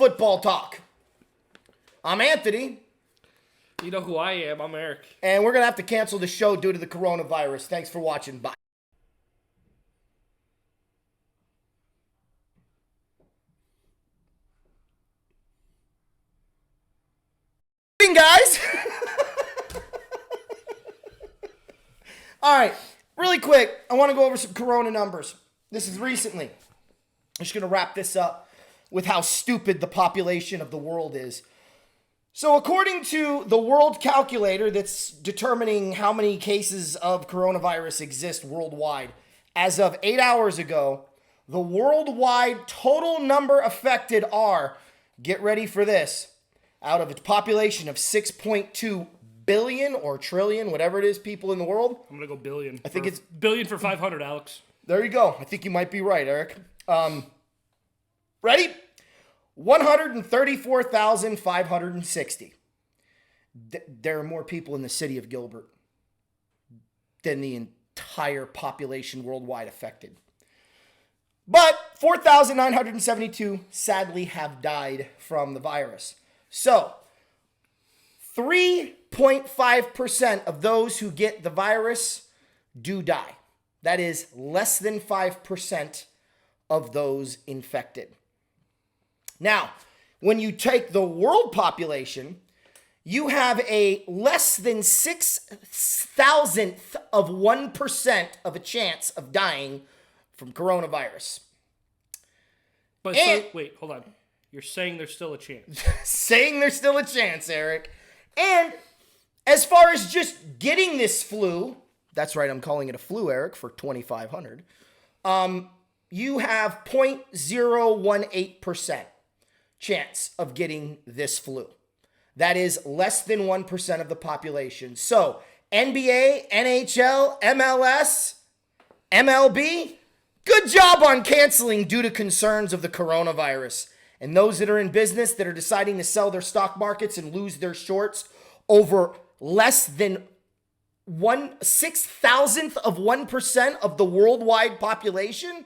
football talk. I'm Anthony. You know who I am. I'm Eric. And we're going to have to cancel the show due to the coronavirus. Thanks for watching. Bye. Guys. All right. Really quick, I want to go over some corona numbers. This is recently. I'm just going to wrap this up with how stupid the population of the world is. So according to the World Calculator that's determining how many cases of coronavirus exist worldwide, as of 8 hours ago, the worldwide total number affected are, get ready for this, out of a population of 6.2 billion or trillion, whatever it is, people in the world. I'm going to go billion. I think it's billion for 500, Alex. There you go. I think you might be right, Eric. Ready? 134,560. There are more people in the city of Gilbert than the entire population worldwide affected. But 4,972 sadly have died from the virus. So, 3.5% of those who get the virus do die. That is less than 5% of those infected. Now, when you take the world population, you have a less than 6,000th of 1% of a chance of dying from coronavirus. But so, wait, hold on. You're saying there's still a chance. Saying there's still a chance, Eric. And as far as just getting this flu, that's right, I'm calling it a flu, Eric, for 2,500. You have 0.018% chance of getting this flu. That is less than 1% of the population. So, NBA, NHL, MLS, MLB, good job on canceling due to concerns of the coronavirus. And those that are in business that are deciding to sell their stock markets and lose their shorts over less than 1/6,000th of 1% of the worldwide population,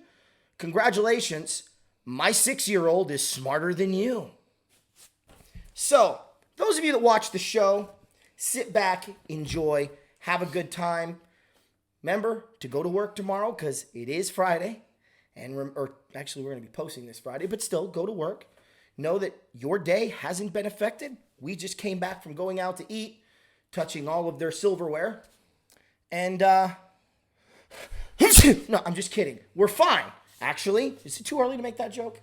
congratulations. My 6-year-old is smarter than you. So, those of you that watch the show, sit back, enjoy, have a good time. Remember to go to work tomorrow because it is Friday. Or actually, we're going to be posting this Friday, but still, go to work. Know that your day hasn't been affected. We just came back from going out to eat, touching all of their silverware. And, no, I'm just kidding. We're fine. Actually, is it too early to make that joke?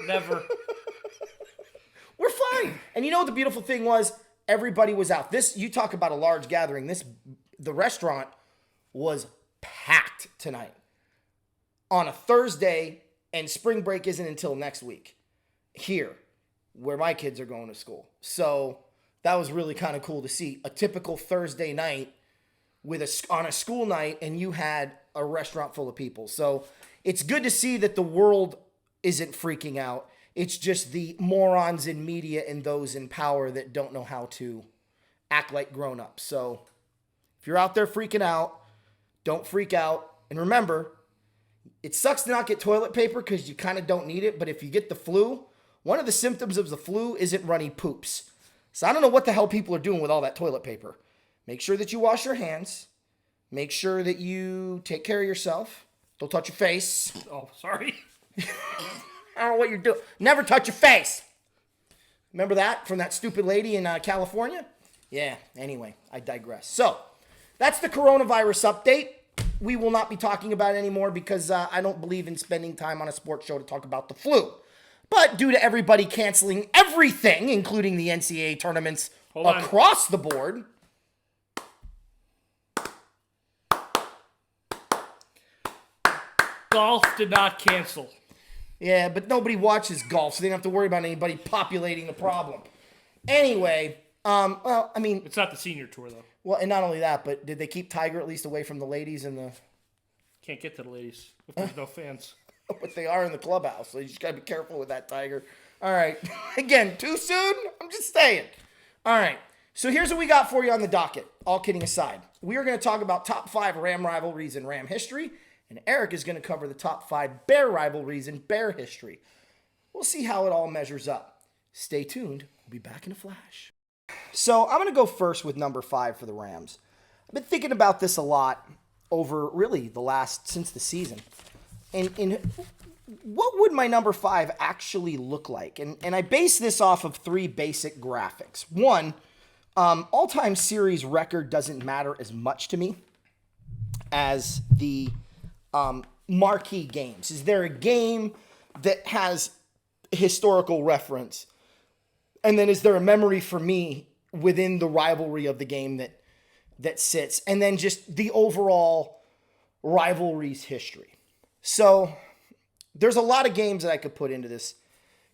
Never. We're fine. And you know what the beautiful thing was? Everybody was out. You talk about a large gathering. The restaurant was packed tonight on a Thursday, and spring break isn't until next week here where my kids are going to school. So that was really kind of cool to see a typical Thursday night on a school night, and you had a restaurant full of people. So it's good to see that the world isn't freaking out. It's just the morons in media and those in power that don't know how to act like grown-ups. So if you're out there freaking out, don't freak out. And remember, it sucks to not get toilet paper because you kind of don't need it. But if you get the flu, one of the symptoms of the flu isn't runny poops. So I don't know what the hell people are doing with all that toilet paper. Make sure that you wash your hands. Make sure that you take care of yourself. Don't touch your face. Oh, sorry. I don't know what you're doing. Never touch your face. Remember that from that stupid lady in California? Yeah, anyway, I digress. So, that's the coronavirus update. We will not be talking about it anymore because I don't believe in spending time on a sports show to talk about the flu. But due to everybody canceling everything, including the NCAA tournaments across the board. Golf did not cancel. Yeah, but nobody watches golf, so they don't have to worry about anybody populating the problem. Anyway, well, I mean... It's not the senior tour, though. Well, and not only that, but did they keep Tiger at least away from the ladies and the... Can't get to the ladies if there's no fans. But they are in the clubhouse, so you just got to be careful with that, Tiger. All right. Again, too soon? I'm just saying. All right. So here's what we got for you on the docket, all kidding aside. We are going to talk about top 5 Ram rivalries in Ram history, and Eric is going to cover the top 5 Bear rivalries in Bear history. we'll see how it all measures up. Stay tuned. We'll be back in a flash. So I'm going to go first with number 5 for the Rams. I've been thinking about this a lot over really since the season. And what would my number 5 actually look like? And I base this off of 3 basic graphics. One, all-time series record doesn't matter as much to me as the marquee games. Is there a game that has historical reference? And then is there a memory for me within the rivalry of the game that sits? And then just the overall rivalry's history. So there's a lot of games that I could put into this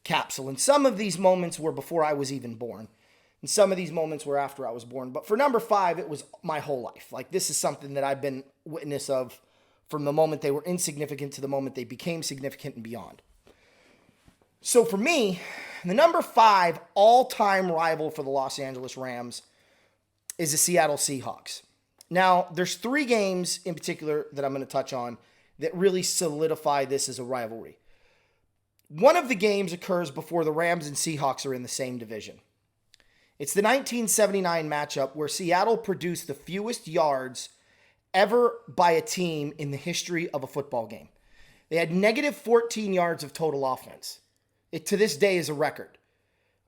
capsule. And some of these moments were before I was even born. And some of these moments were after I was born. But for number 5, it was my whole life. Like, this is something that I've been witness of from the moment they were insignificant to the moment they became significant and beyond. So for me, the number 5 all-time rival for the Los Angeles Rams is the Seattle Seahawks. Now, there's 3 games in particular that I'm going to touch on that really solidify this as a rivalry. One of the games occurs before the Rams and Seahawks are in the same division. It's the 1979 matchup where Seattle produced the fewest yards ever by a team in the history of a football game. They had negative 14 yards of total offense. It, to this day, is a record.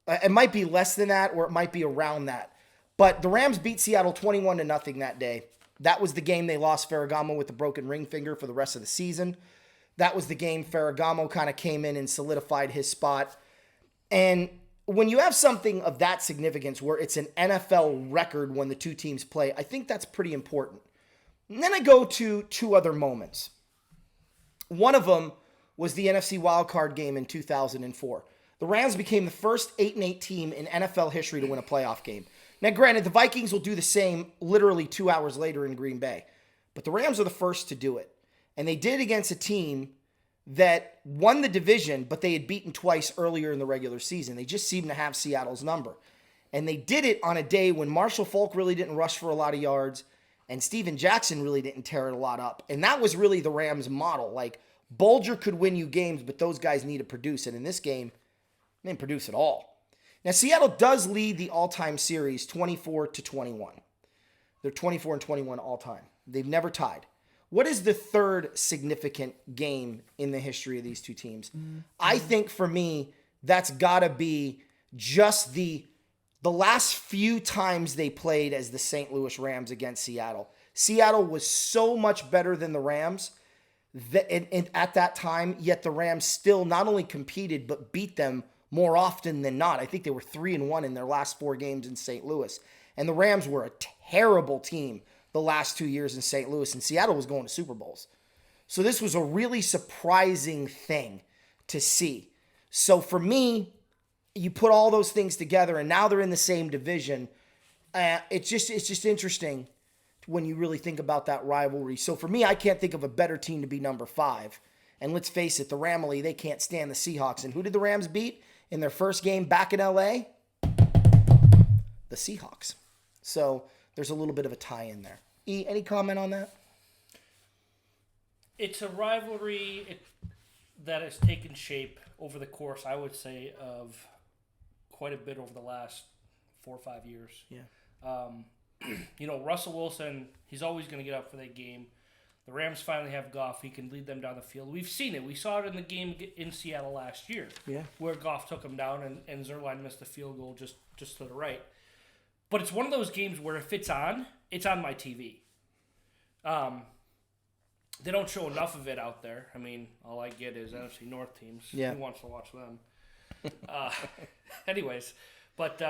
It might be less than that, or it might be around that. But the Rams beat Seattle 21-0 that day. That was the game they lost Ferragamo with a broken ring finger for the rest of the season. That was the game Ferragamo kind of came in and solidified his spot. And when you have something of that significance where it's an NFL record when the two teams play, I think that's pretty important. And then I go to 2 other moments. One of them was the NFC wildcard game in 2004. The Rams became the first 8-8 team in NFL history to win a playoff game. Now, granted, the Vikings will do the same literally 2 hours later in Green Bay. But the Rams are the first to do it. And they did it against a team that won the division, but they had beaten twice earlier in the regular season. They just seemed to have Seattle's number. And they did it on a day when Marshall Faulk really didn't rush for a lot of yards, and Steven Jackson really didn't tear it a lot up. And that was really the Rams' model. Like, Bulger could win you games, but those guys need to produce. And in this game, they didn't produce at all. Now, Seattle does lead the all-time series 24-21. They're 24-21 all-time. They've never tied. What is the third significant game in the history of these two teams? Mm-hmm. I think for me, that's got to be just the last few times they played as the St. Louis Rams against Seattle. Seattle was so much better than the Rams at that time, yet the Rams still not only competed but beat them more often than not. I think they were 3-1 in their last 4 games in St. Louis. And the Rams were a terrible team the last 2 years in St. Louis, and Seattle was going to Super Bowls. So this was a really surprising thing to see. So for me, you put all those things together, and now they're in the same division. It's just interesting when you really think about that rivalry. So for me, I can't think of a better team to be number 5. And let's face it, the Ramily, they can't stand the Seahawks. And who did the Rams beat in their first game back in L.A.? The Seahawks. So there's a little bit of a tie in there. E, any comment on that? It's a rivalry that has taken shape over the course, I would say, of quite a bit over the last 4 or 5 years. Yeah. Russell Wilson, he's always going to get up for that game. The Rams finally have Goff. He can lead them down the field. We've seen it. We saw it in the game in Seattle last year, where Goff took him down and Zerline missed the field goal just to the right. But it's one of those games where if it's on my TV. They don't show enough of it out there. I mean, all I get is NFC North teams. Yeah. Who wants to watch them? Anyways, but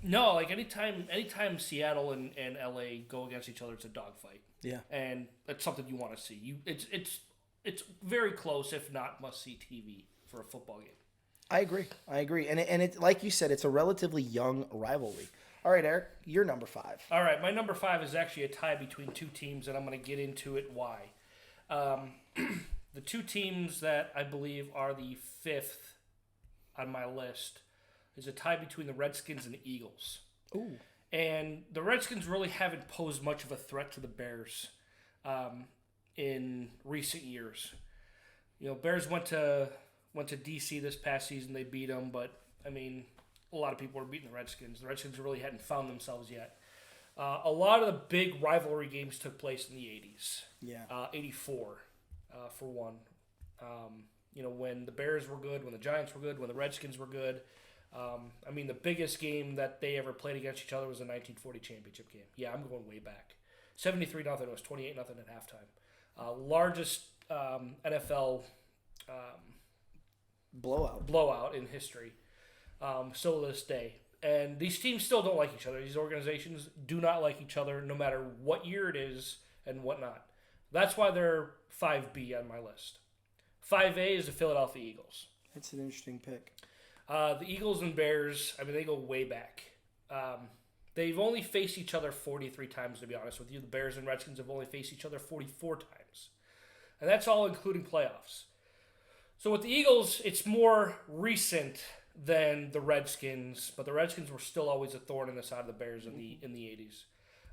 no, like anytime Seattle and LA go against each other, it's a dogfight. Yeah. And that's something you want to see. It's very close, if not must-see TV for a football game. I agree. And it, like you said, it's a relatively young rivalry. All right, Eric, you're number 5. All right, my number 5 is actually a tie between 2 teams, and I'm going to get into it why. The 2 teams that I believe are the 5th on my list is a tie between the Redskins and the Eagles. Ooh. And the Redskins really haven't posed much of a threat to the Bears in recent years. Bears went to went to DC this past season. They beat them, but I mean, a lot of people were beating the Redskins. The Redskins really hadn't found themselves yet. A lot of the big rivalry games took place in the 80s. Yeah. 84, for one. When the Bears were good, when the Giants were good, when the Redskins were good. I mean, the biggest game that they ever played against each other was the 1940 championship game. Yeah, I'm going way back. 73-0. It was 28-0 at halftime. Largest NFL blowout in history. Still to this day. And these teams still don't like each other. These organizations do not like each other no matter what year it is and whatnot. That's why they're 5B on my list. 5A is the Philadelphia Eagles. That's an interesting pick. The Eagles and Bears, I mean, they go way back. They've only faced each other 43 times, to be honest with you. The Bears and Redskins have only faced each other 44 times. And that's all including playoffs. So with the Eagles, it's more recent than the Redskins, but the Redskins were still always a thorn in the side of the Bears in the 80s.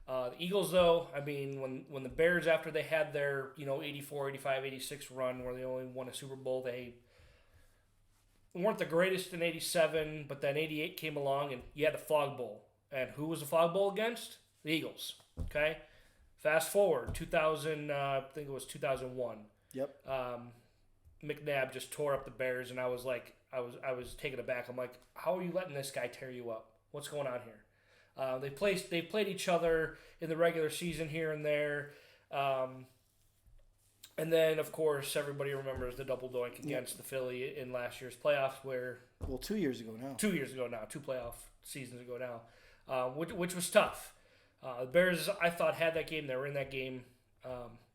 The Eagles, though, I mean, when the Bears, after they had their 84, 85, 86 run where they only won a Super Bowl, they weren't the greatest in 87, but then 88 came along and you had the Fog Bowl. And who was the Fog Bowl against? The Eagles. Okay? Fast forward, 2000, I think it was 2001. Yep. McNabb just tore up the Bears, and I was like, I was taken aback. I'm like, how are you letting this guy tear you up? What's going on here? They played each other in the regular season here and there. And then, of course, everybody remembers the double doink against the Philly in last year's playoffs where... Well, 2 years ago now. 2 years ago now. 2 playoff seasons ago now. Which was tough. The Bears, I thought, had that game. They were in that game.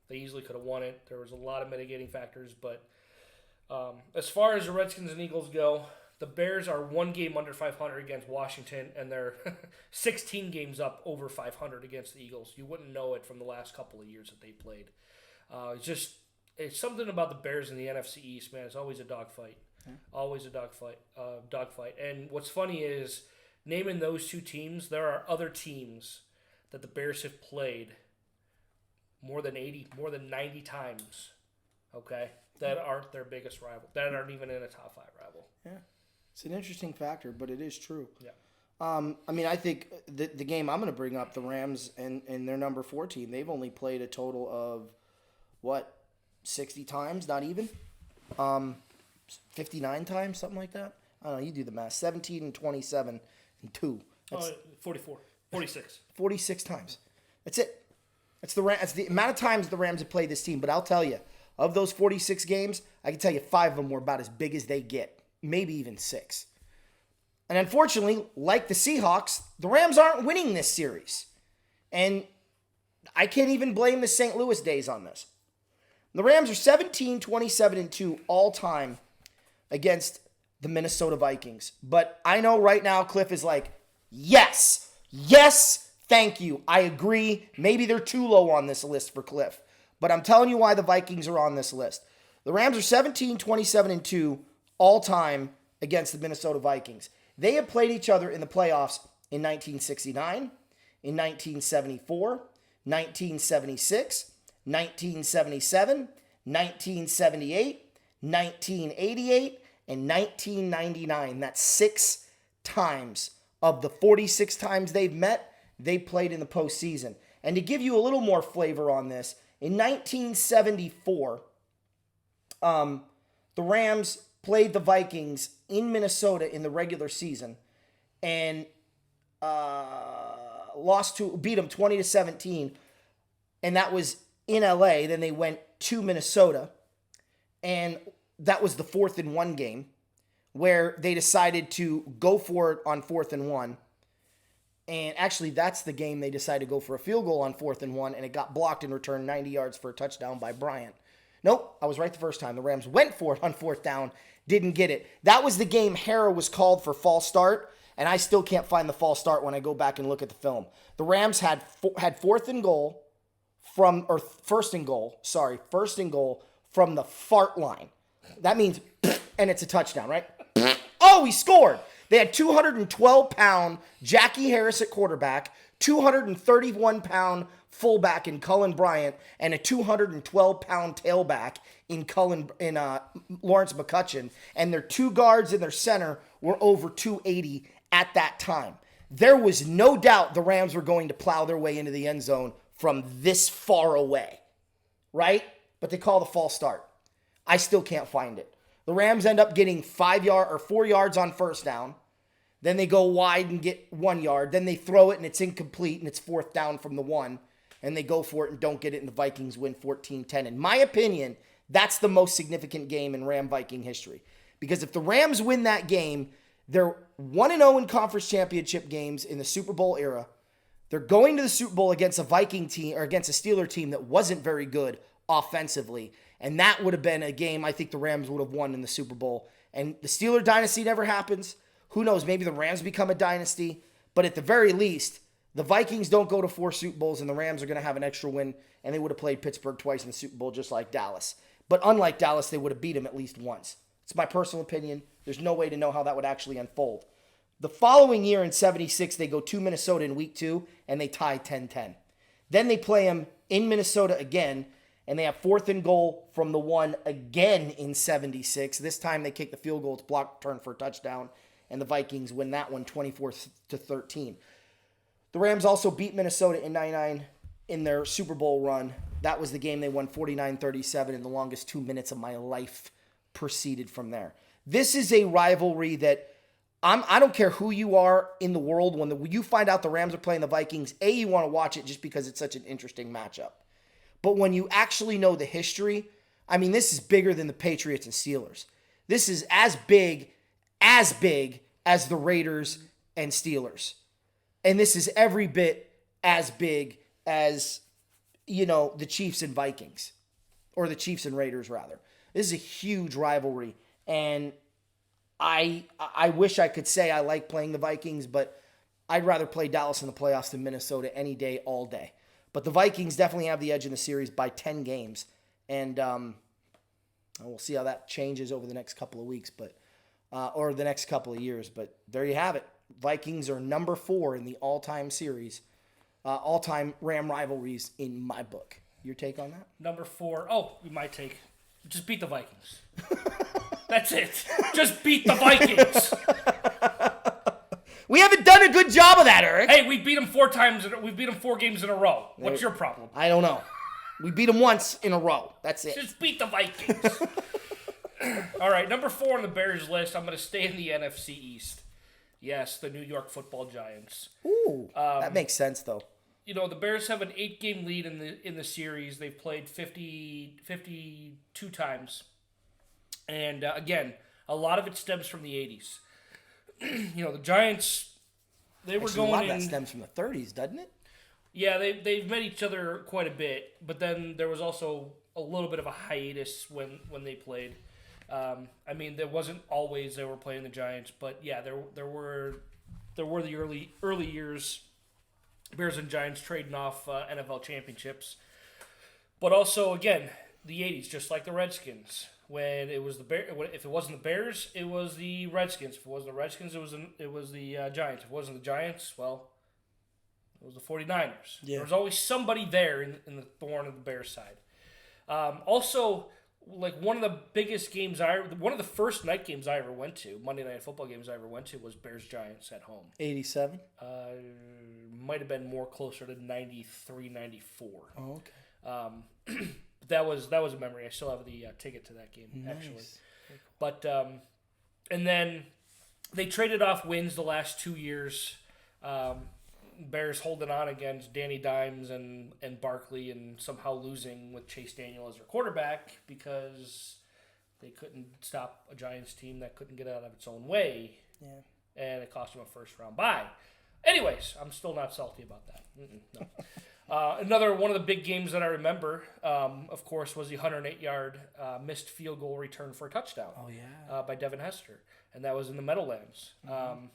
They easily could have won it. There was a lot of mitigating factors. But as far as the Redskins and Eagles go, the Bears are 1 game under 500 against Washington, and they're 16 games up over 500 against the Eagles. You wouldn't know it from the last couple of years that they played. It's something about the Bears in the NFC East, man. It's always a dogfight. Yeah. Always a dogfight. And what's funny is, naming those two teams, there are other teams that the Bears have played more than 90 times, okay, that aren't their biggest rival, that aren't even in a top 5 rival. Yeah. It's an interesting factor, but it is true. Yeah. I mean, I think the game I'm going to bring up, the Rams and their number 4 team, they've only played a total of, 60 times? Not even? 59 times? Something like that? I don't know. You do the math. 17 and 27 and 2. That's 44. 46. 46 times. That's it. That's the amount of times the Rams have played this team. But I'll tell you, of those 46 games, I can tell you 5 of them were about as big as they get. Maybe even 6. And unfortunately, like the Seahawks, the Rams aren't winning this series. And I can't even blame the St. Louis days on this. The Rams are 17, 27, and 2 all time against the Minnesota Vikings. But I know right now Cliff is like, yes, thank you. I agree. Maybe they're too low on this list for Cliff. But I'm telling you why the Vikings are on this list. The Rams are 17, 27, and 2 all time against the Minnesota Vikings. They have played each other in the playoffs in 1969, in 1974, 1976, 1977, 1978, 1988, and 1999. That's 6 times of the 46 times they've met, they played in the postseason. And to give you a little more flavor on this, in 1974, the Rams played the Vikings in Minnesota in the regular season and beat them 20-17, and that was in LA. Then they went to Minnesota, and that was the 4th and 1 game where they decided to go for it on 4th and 1. And actually, that's the game they decided to go for a field goal on 4th and 1, and it got blocked and returned 90 yards for a touchdown by Bryant. Nope, I was right the first time. The Rams went for it on 4th down, didn't get it. That was the game Harrah was called for false start, and I still can't find the false start when I go back and look at the film. The Rams had 4th and goal first and goal from the fart line. That means, and it's a touchdown, right? Oh, he scored. They had 212-pound Jackie Harris at quarterback, 231-pound fullback in Cullen Bryant, and a 212-pound tailback in Lawrence McCutcheon. And their two guards and their center were over 280 at that time. There was no doubt the Rams were going to plow their way into the end zone from this far away, right? But they call the false start. I still can't find it. The Rams end up getting 4 yards on first down. Then they go wide and get 1 yard. Then they throw it and it's incomplete and it's fourth down from the 1. And they go for it and don't get it and the Vikings win 14-10. In my opinion, that's the most significant game in Ram-Viking history. Because if the Rams win that game, they're 1-0 in conference championship games in the Super Bowl era. They're going to the Super Bowl against a Viking team or against a Steeler team that wasn't very good offensively. And that would have been a game I think the Rams would have won in the Super Bowl. And the Steeler dynasty never happens. Who knows? Maybe the Rams become a dynasty. But at the very least, the Vikings don't go to 4 Super Bowls and the Rams are going to have an extra win. And they would have played Pittsburgh twice in the Super Bowl just like Dallas. But unlike Dallas, they would have beat them at least once. It's my personal opinion. There's no way to know how that would actually unfold. The following year in 76, they go to Minnesota in week 2 and they tie 10-10. Then they play them in Minnesota again. And they have 4th and goal from the 1 again in 76. This time they kick the field goal. It's blocked, turn for a touchdown. And the Vikings win that one 24-13. The Rams also beat Minnesota in 99 in their Super Bowl run. That was the game they won 49-37, and the longest 2 minutes of my life proceeded from there. This is a rivalry that I don't care who you are in the world. When you find out the Rams are playing the Vikings, you want to watch it just because it's such an interesting matchup. But when you actually know the history, I mean, this is bigger than the Patriots and Steelers. This is as big as the Raiders and Steelers. And this is every bit as big as, the Chiefs and Vikings. Or the Chiefs and Raiders, rather. This is a huge rivalry. And I wish I could say I like playing the Vikings, but I'd rather play Dallas in the playoffs than Minnesota any day, all day. But the Vikings definitely have the edge in the series by 10 games. And we'll see how that changes over the next couple of weeks, or the next couple of years. But there you have it. Vikings are number 4 in the all-time series, all-time Ram rivalries in my book. Your take on that? Number 4. Oh, my take. Just beat the Vikings. That's it. Just beat the Vikings. We haven't done a good job of that, Eric. Hey, we beat them 4 times. We beat them 4 games in a row. What's your problem? I don't know. We beat them once in a row. That's it. Just beat the Vikings. All right, number 4 on the Bears list. I'm going to stay in the NFC East. Yes, the New York Football Giants. Ooh, that makes sense, though. The Bears have an 8-game lead in the series. They've played 52 times. And, again, a lot of it stems from the 80s. The Giants, they were going in... A lot of that stems from the 30s, doesn't it? Yeah, they've met each other quite a bit, but then there was also a little bit of a hiatus when they played. There wasn't always they were playing the Giants, but yeah, there were the early years, Bears and Giants trading off NFL championships. But also, again, the 80s, just like the Redskins. When it was if it wasn't the Bears, it was the Redskins. If it wasn't the Redskins, it was the Giants. If it wasn't the Giants, well, it was the 49ers. Yeah. There was always somebody there in the thorn of the Bears side. Also, like one of the first night games I ever went to, Monday Night Football games I ever went to, was Bears-Giants at home. 87? Might have been more closer to 93, 94. Oh, okay. That was a memory. I still have the ticket to that game, actually. But and then they traded off wins the last 2 years. Bears holding on against Danny Dimes and Barkley and somehow losing with Chase Daniel as their quarterback because they couldn't stop a Giants team that couldn't get out of its own way. Yeah. And it cost them a first-round bye. Anyways, I'm still not salty about that. No. Another one of the big games that I remember, of course, was the 108-yard missed field goal return for a touchdown. Oh, yeah. By Devin Hester. And that was in the Meadowlands. Mm-hmm.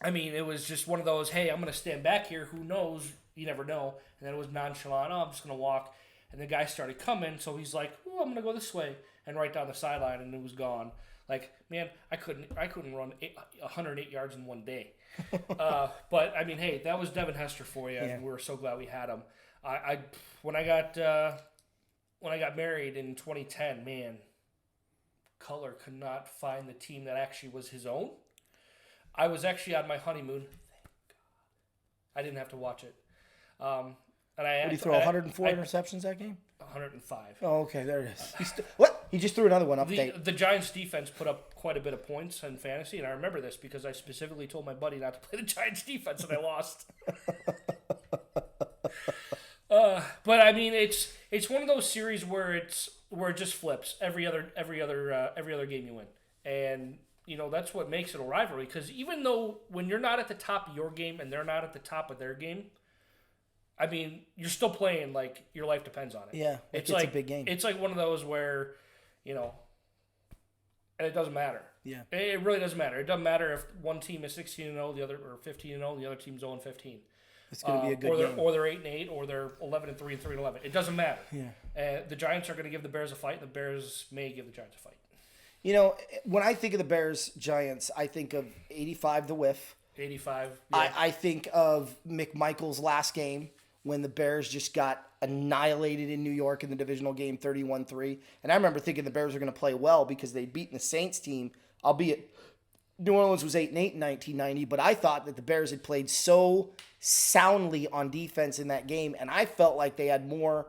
It was just one of those, hey, I'm going to stand back here. Who knows? You never know. And then it was nonchalant. I'm just going to walk. And the guy started coming, so he's like, I'm going to go this way. And right down the sideline, and it was gone. Like, man, I couldn't run 108 yards in one day. But I mean, hey, that was Devin Hester for you, and we were so glad we had him. When I got married in 2010, man, Color could not find the team that actually was his own. I was actually on my honeymoon. Thank God. I didn't have to watch it. And Did he throw 104 interceptions that game? 105. Oh, okay, there it is. What? He just threw another one. Update. The Giants defense put up quite a bit of points in fantasy, and I remember this because I specifically told my buddy not to play the Giants defense, and I lost. But I mean, it's one of those series where it just flips every other game you win, and you know that's what makes it a rivalry. Because even though when you're not at the top of your game and they're not at the top of their game, I mean, you're still playing like your life depends on it. Yeah, it's like a big game. It's like one of those where, you know, and it doesn't matter. Yeah, it really doesn't matter. It doesn't matter if one team is 16-0, the other or 15-0, the other team's 0-15. It's going to be a good game. Or they're 8-8, or they're 11-3 and 3-11. It doesn't matter. Yeah. The Giants are going to give the Bears a fight. The Bears may give the Giants a fight. You know, when I think of the Bears Giants, I think of 85, the whiff. 85. Yeah. I think of McMichael's last game when the Bears just got annihilated in New York in the divisional game 31-3. And I remember thinking the Bears were going to play well because they'd beaten the Saints team, albeit New Orleans was 8-8 in 1990, but I thought that the Bears had played so soundly on defense in that game, and I felt like they had more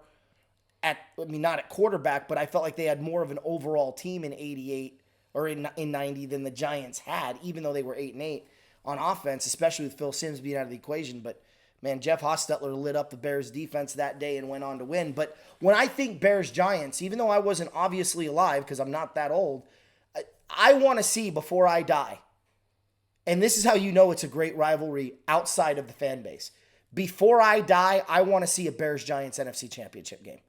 not at quarterback, but I felt like they had more of an overall team in 88 or in 90 than the Giants had, even though they were 8-8 on offense, especially with Phil Simms being out of the equation. But man, Jeff Hostetler lit up the Bears defense that day and went on to win. But when I think Bears Giants, even though I wasn't obviously alive because I'm not that old, I want to see before I die. And this is how you know it's a great rivalry outside of the fan base. Before I die, I want to see a Bears-Giants NFC Championship game.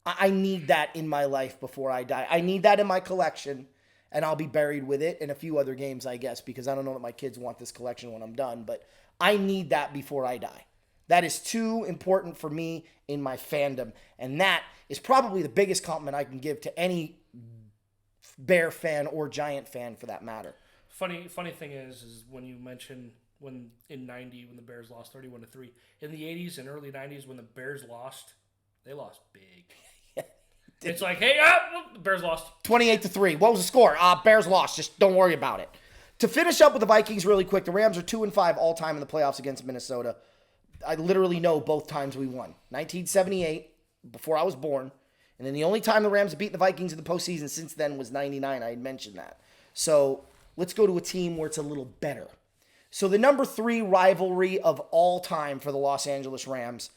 I need that in my life before I die. I need that in my collection, and I'll be buried with it in a few other games, I guess, because I don't know that my kids want this collection when I'm done, but I need that before I die. That is too important for me in my fandom, and that is probably the biggest compliment I can give to any Bear fan or Giant fan for that matter. Funny thing is when you mention when in 90 when the Bears lost 31-3, in the 80s and early 90s when the Bears lost, they lost big. It's like, hey, the Bears lost 28-3. What was the score? Bears lost. Just don't worry about it. To finish up with the Vikings really quick, the Rams are 2-5 all time in the playoffs against Minnesota. I literally know both times we won. 1978, before I was born, and then the only time the Rams have beaten the Vikings in the postseason since then was 99. I had mentioned that. So let's go to a team where it's a little better. So the number 3 rivalry of all time for the Los Angeles Rams,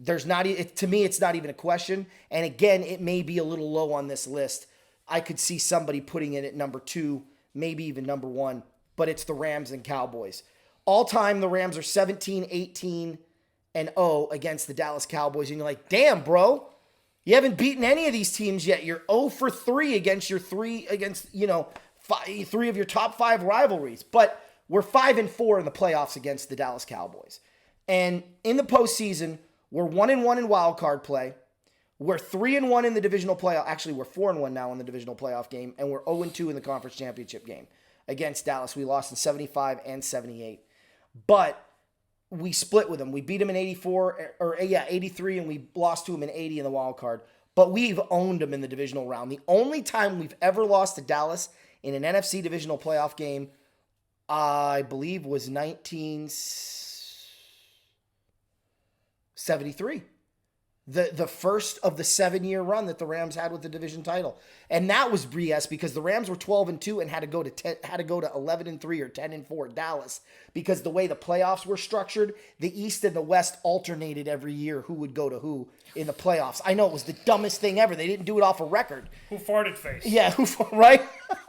to me, it's not even a question. And again, it may be a little low on this list. I could see somebody putting it at number 2, maybe even number 1, but it's the Rams and Cowboys. All time, the Rams are 17-18-0 against the Dallas Cowboys. And you're like, damn, bro, you haven't beaten any of these teams yet. You're 0-3 against three of your top 5 rivalries. But we're 5-4 in the playoffs against the Dallas Cowboys. And in the postseason, we're 1-1 in wild card play. We're 3-1 in the divisional playoff. Actually, we're 4-1 now in the divisional playoff game, and we're 0-2 in the conference championship game against Dallas. We lost in 75 and 78. But we split with them. We beat them in 83, and we lost to them in 80 in the wild card. But we've owned them in the divisional round. The only time we've ever lost to Dallas in an NFC divisional playoff game, I believe, was 1973. The first of the 7-year run that the Rams had with the division title. And that was BS because the Rams were 12-2 and had to go to 11-3 or 10-4 Dallas because the way the playoffs were structured, the East and the West alternated every year who would go to who in the playoffs. I know it was the dumbest thing ever. They didn't do it off a record. Who farted face? Yeah, right?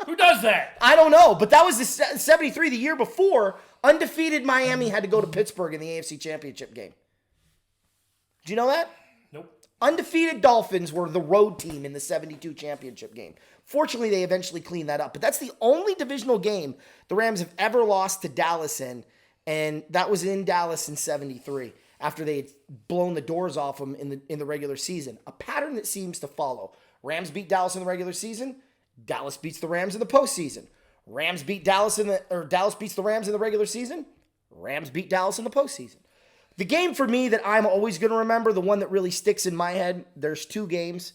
Who does that? I don't know, but that was the 73 the year before. Undefeated Miami had to go to Pittsburgh in the AFC Championship game. Do you know that? Nope. Undefeated Dolphins were the road team in the 72 championship game. Fortunately, they eventually cleaned that up. But that's the only divisional game the Rams have ever lost to Dallas in, and that was in Dallas in 73 after they had blown the doors off them in the regular season. A pattern that seems to follow. Rams beat Dallas in the regular season, Dallas beats the Rams in the postseason. Rams beat Dallas Dallas beats the Rams in the regular season. Rams beat Dallas in the postseason. The game for me that I'm always going to remember, the one that really sticks in my head, there's 2 games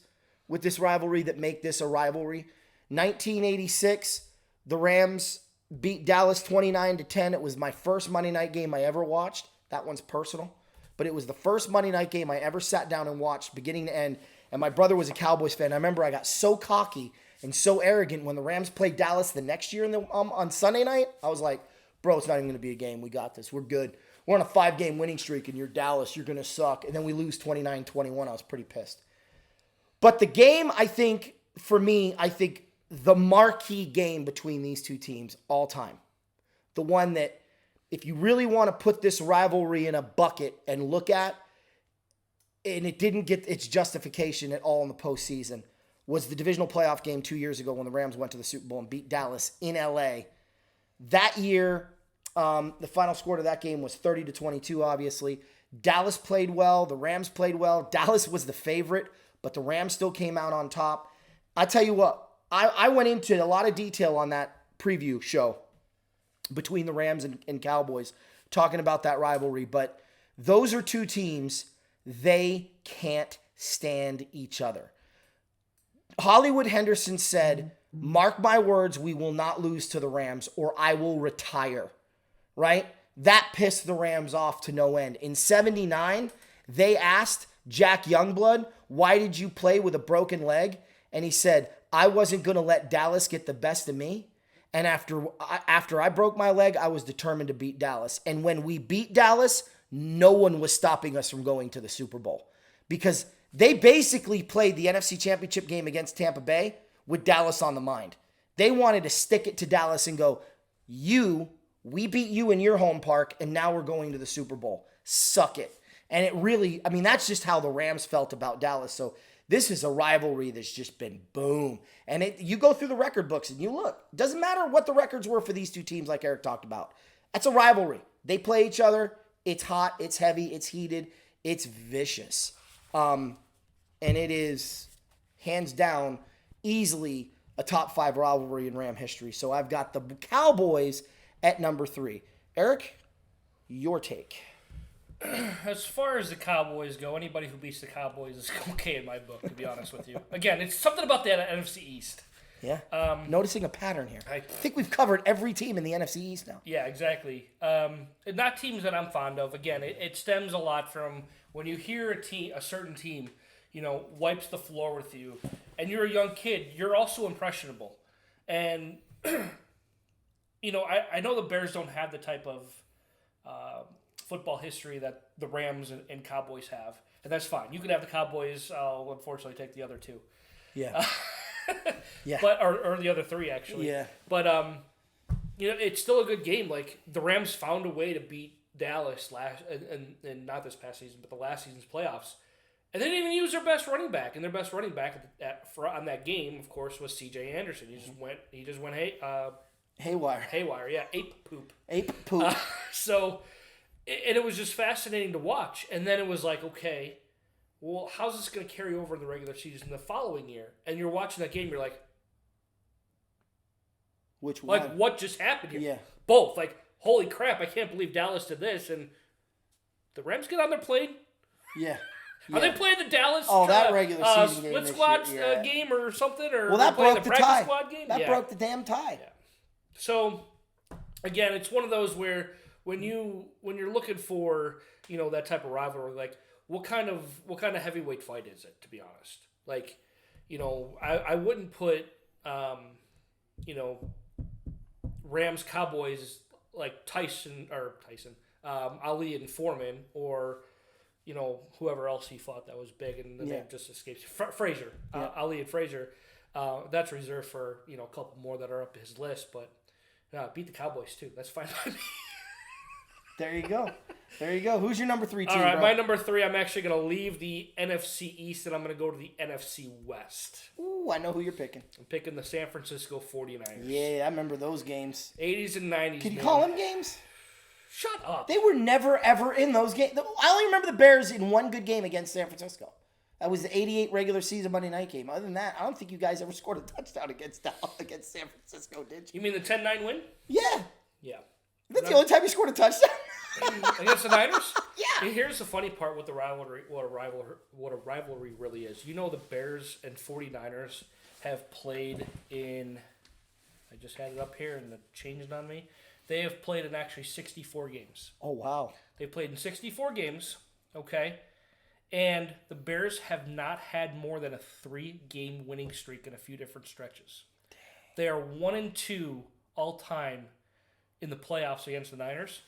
with this rivalry that make this a rivalry. 1986, the Rams beat Dallas 29-10. It was my first Monday night game I ever watched. That one's personal. But it was the first Monday night game I ever sat down and watched beginning to end. And my brother was a Cowboys fan. I remember I got so cocky and so arrogant when the Rams played Dallas the next year on Sunday night. I was like, bro, it's not even going to be a game. We got this. We're good. We're on a 5-game winning streak, and you're Dallas. You're going to suck. And then we lose 29-21. I was pretty pissed. But the game, I think, for me, the marquee game between these 2 teams all time, the one that if you really want to put this rivalry in a bucket and look at, and it didn't get its justification at all in the postseason, was the divisional playoff game 2 years ago when the Rams went to the Super Bowl and beat Dallas in LA. That year, the final score to that game was 30-22, obviously. Dallas played well. The Rams played well. Dallas was the favorite, but the Rams still came out on top. I tell you what, I went into a lot of detail on that preview show between the Rams and Cowboys talking about that rivalry, but those are 2 teams, they can't stand each other. Hollywood Henderson said, mark my words, we will not lose to the Rams or I will retire, right? That pissed the Rams off to no end. In 79, they asked Jack Youngblood, why did you play with a broken leg? And he said, I wasn't going to let Dallas get the best of me. And after I broke my leg, I was determined to beat Dallas. And when we beat Dallas, no one was stopping us from going to the Super Bowl. Because they basically played the NFC Championship game against Tampa Bay with Dallas on the mind. They wanted to stick it to Dallas and go, we beat you in your home park, and now we're going to the Super Bowl. Suck it. And it really, that's just how the Rams felt about Dallas. So this is a rivalry that's just been boom. And you go through the record books and you look. It doesn't matter what the records were for these 2 teams like Eric talked about. That's a rivalry. They play each other. It's hot. It's heavy. It's heated. It's vicious. And it is, hands down, easily a top 5 rivalry in Ram history. So I've got the Cowboys at number 3. Eric, your take. As far as the Cowboys go, anybody who beats the Cowboys is okay in my book, to be honest with you. Again, it's something about the NFC East. Yeah. Noticing a pattern here. I think we've covered every team in the NFC East now. Yeah, exactly. Not teams that I'm fond of. Again, it stems a lot from when you hear a certain team, wipes the floor with you, and you're a young kid, you're also impressionable. And, I know the Bears don't have the type of football history that the Rams and Cowboys have, and that's fine. You could have the Cowboys. I'll unfortunately take the other 2. Yeah. Yeah. But or the other 3 actually. Yeah. But it's still a good game. Like the Rams found a way to beat Dallas and not this past season, but the last season's playoffs. And they didn't even use their best running back, and their best running back on that game, of course, was C.J. Anderson. He just went haywire. Yeah, ape poop. So. And it was just fascinating to watch. And then it was like, okay, well, how's this going to carry over in the regular season the following year? And you're watching that game, you're like, which one? Like, what just happened here? Yeah. Both. Like, holy crap, I can't believe Dallas did this. And the Rams get on their plane? Yeah. Are they playing the Dallas that regular season game split squad game or something? Or that broke the tie. Squad game? That broke the damn tie. Yeah. So, again, it's one of those where when you're looking for, that type of rivalry, like what kind of heavyweight fight is it, to be honest? Like, I wouldn't put Rams Cowboys like Tyson, Ali and Foreman, or whoever else he fought that was big, and the name just escapes. Frazier, Ali and Frazier. That's reserved for a couple more that are up his list, but beat the Cowboys too. That's fine by me. There you go. Who's your number 3 team, All right, bro? my number 3, I'm actually going to leave the NFC East, and I'm going to go to the NFC West. Ooh, I know who you're picking. I'm picking the San Francisco 49ers. Yeah, I remember those games. 80s and 90s. Can you call them games? Shut up. They were never, ever in those games. I only remember the Bears in one good game against San Francisco. That was the 88 regular season Monday night game. Other than that, I don't think you guys ever scored a touchdown against San Francisco, did you? You mean the 10-9 win? Yeah. Yeah. That's the only time you scored a touchdown? Against the Niners? Yeah. And here's the funny part with the rivalry, what a rivalry really is. You know the Bears and 49ers have played in, I just had it up here and it changed on me. They have played in actually 64 games. Oh, wow. They played in 64 games, okay? And the Bears have not had more than a 3-game winning streak in a few different stretches. Dang. They are 1-2 all time in the playoffs against the Niners.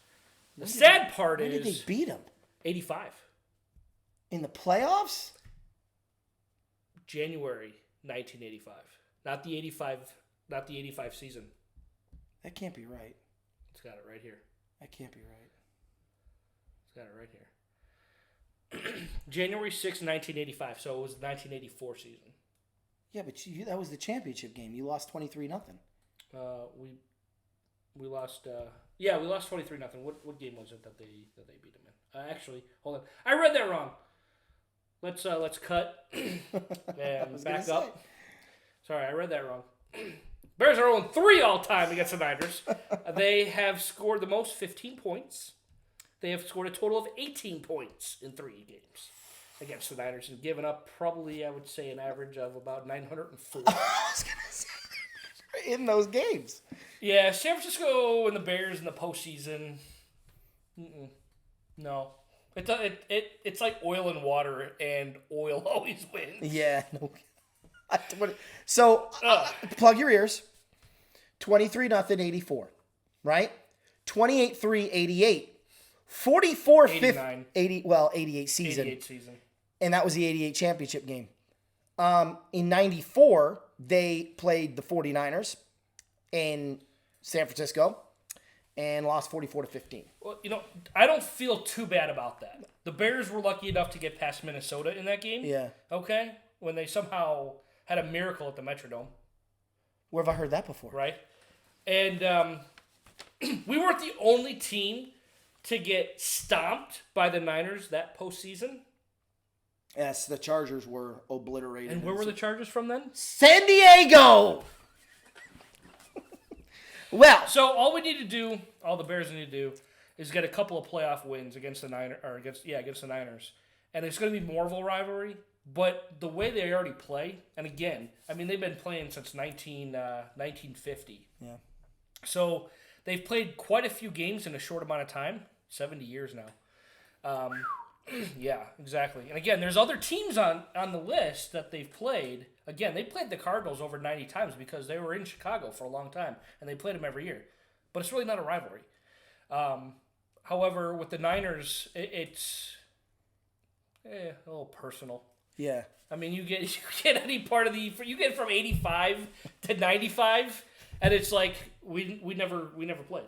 The sad part is... When did they beat them? 85. In the playoffs? January 1985. Not the 85 season. That can't be right. It's got it right here. That can't be right. It's got it right here. January 6, 1985. So it was the 1984 season. Yeah, but that was the championship game. You lost 23-0. We lost. We lost 23-0. What game was it that they beat them in? Actually, hold on. I read that wrong. Let's cut and back up. Sorry, I read that wrong. Bears are 0-3 all time against the Niners. They have scored the most, 15 points. They have scored a total of 18 points in 3 games against the Niners and given up probably, I would say, an average of about 904. I was going to say, in those games. Yeah, San Francisco and the Bears in the postseason. No. It's like oil and water, and oil always wins. Yeah. No. So, plug your ears. 23-0, 84. Right? 28-3, 88. 44-50. 88 season. 88 season. And that was the 88 championship game. In 94, they played the 49ers in San Francisco and lost 44-15. Well, I don't feel too bad about that. The Bears were lucky enough to get past Minnesota in that game. Yeah. Okay? When they somehow had a miracle at the Metrodome. Where have I heard that before? Right? And we weren't the only team to get stomped by the Niners that postseason. Yes, the Chargers were obliterated. And where were the Chargers from then? San Diego! Well, so all the Bears need to do is get a couple of playoff wins against the Niners. And it's going to be more of a rivalry, but the way they already play, and again, I mean, they've been playing since 1950. Yeah. So they've played quite a few games in a short amount of time, 70 years now. Yeah, exactly. And again, there's other teams on the list that they've played. Again, they played the Cardinals over 90 times because they were in Chicago for a long time, and they played them every year. But it's really not a rivalry. However, with the Niners, it's a little personal. Yeah. I mean, you get any part of you get from 85 to 95, and it's like we never played.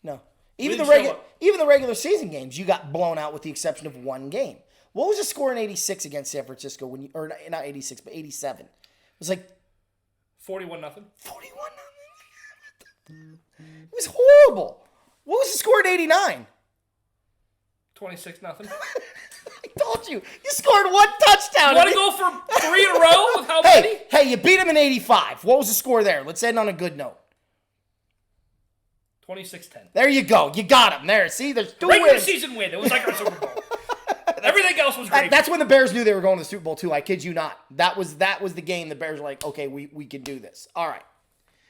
No. Even the regular season games, you got blown out with the exception of one game. What was the score in 86 against San Francisco or not 86, but 87? It was like 41-0. 41-0. It was horrible. What was the score in 89? 26-0. I told you. You scored one touchdown. You want to go for 3 in a row with how many? Hey, you beat him in 85. What was the score there? Let's end on a good note. 26-10. There you go. You got him. There. See, there's 2 regular wins. Season win. It was like our Super Bowl. Everything else was great. That's when the Bears knew they were going to the Super Bowl too. I kid you not. That was the game the Bears were like, okay, we can do this. All right.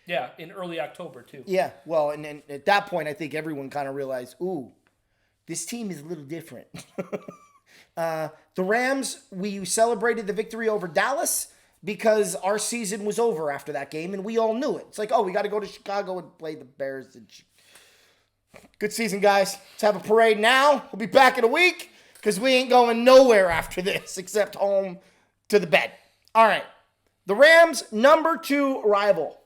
Yeah, in early October too. Yeah. Well, and then at that point, I think everyone kind of realized, ooh, this team is a little different. The Rams, we celebrated the victory over Dallas because our season was over after that game, and we all knew it. It's like, oh, we got to go to Chicago and play the Bears. Good season, guys. Let's have a parade now. We'll be back in a week because we ain't going nowhere after this except home to the bed. All right. The Rams, number 2 rival.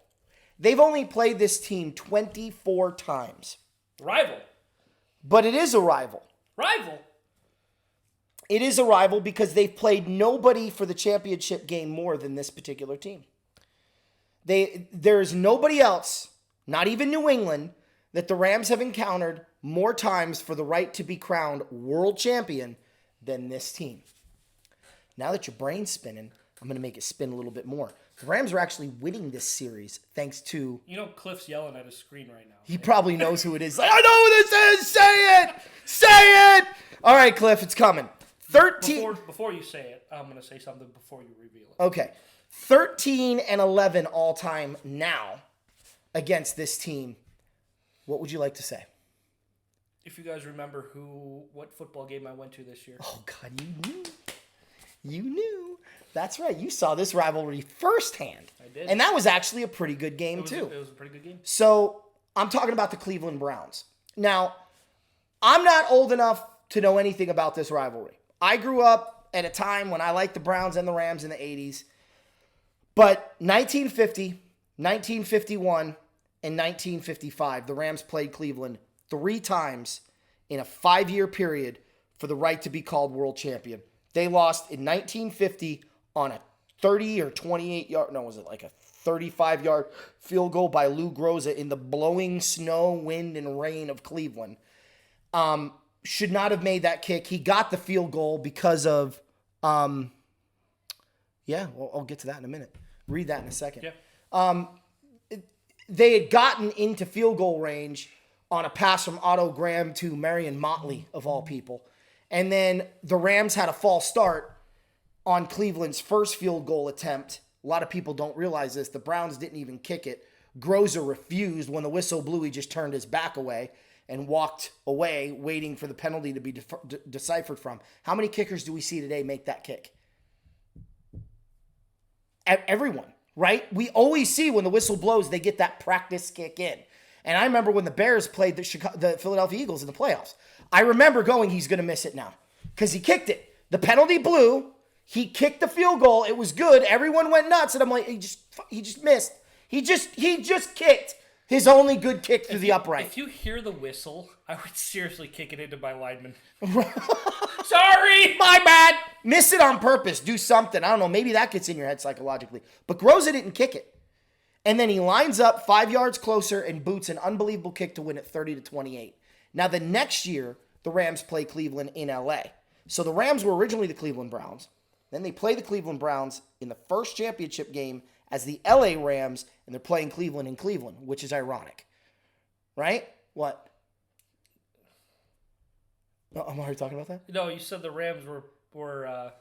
They've only played this team 24 times. Rival. But it is a rival. Rival? It is a rival because they've played nobody for the championship game more than this particular team. There's nobody else, not even New England, that the Rams have encountered more times for the right to be crowned world champion than this team. Now that your brain's spinning, I'm going to make it spin a little bit more. The Rams are actually winning this series thanks to... Cliff's yelling at his screen right now. He probably knows who it is. Like, I know who this is! Say it! Say it! All right, Cliff, it's coming. 13... Before you say it, I'm going to say something before you reveal it. Okay. 13-11 all-time now against this team. What would you like to say? If you guys remember what football game I went to this year. Oh, God, you knew. You knew. That's right. You saw this rivalry firsthand. I did. And that was actually a pretty good game, too. It was a pretty good game. So, I'm talking about the Cleveland Browns. Now, I'm not old enough to know anything about this rivalry. I grew up at a time when I liked the Browns and the Rams in the 80s. But 1950, 1951, and 1955, the Rams played Cleveland 3 times in a 5-year period for the right to be called world champion. They lost in 1950 on a 30 or 28 yard, no, was it like a 35-yard field goal by Lou Groza in the blowing snow, wind, and rain of Cleveland. Should not have made that kick. He got the field goal because of, I'll get to that in a minute. Read that in a second. Yeah. They had gotten into field goal range on a pass from Otto Graham to Marion Motley, of all people. And then the Rams had a false start on Cleveland's first field goal attempt. A lot of people don't realize this. The Browns didn't even kick it. Groza refused. When the whistle blew, he just turned his back away and walked away, waiting for the penalty to be deciphered from. How many kickers do we see today make that kick? Everyone, right? We always see when the whistle blows, they get that practice kick in. And I remember when the Bears played the Philadelphia Eagles in the playoffs. I remember going, he's going to miss it now. Because he kicked it. The penalty blew. He kicked the field goal. It was good. Everyone went nuts. And I'm like, he just missed. He just kicked his only good kick through the upright. If you hear the whistle, I would seriously kick it into my lineman. Sorry! My bad. Miss it on purpose. Do something. I don't know. Maybe that gets in your head psychologically. But Groza didn't kick it. And then he lines up 5 yards closer and boots an unbelievable kick to win it 30-28. Now, the next year, the Rams play Cleveland in L.A. So the Rams were originally the Cleveland Browns. Then they play the Cleveland Browns in the first championship game as the L.A. Rams, and they're playing Cleveland in Cleveland, which is ironic. Right? What? Oh, I'm already talking about that? No, you said the Rams were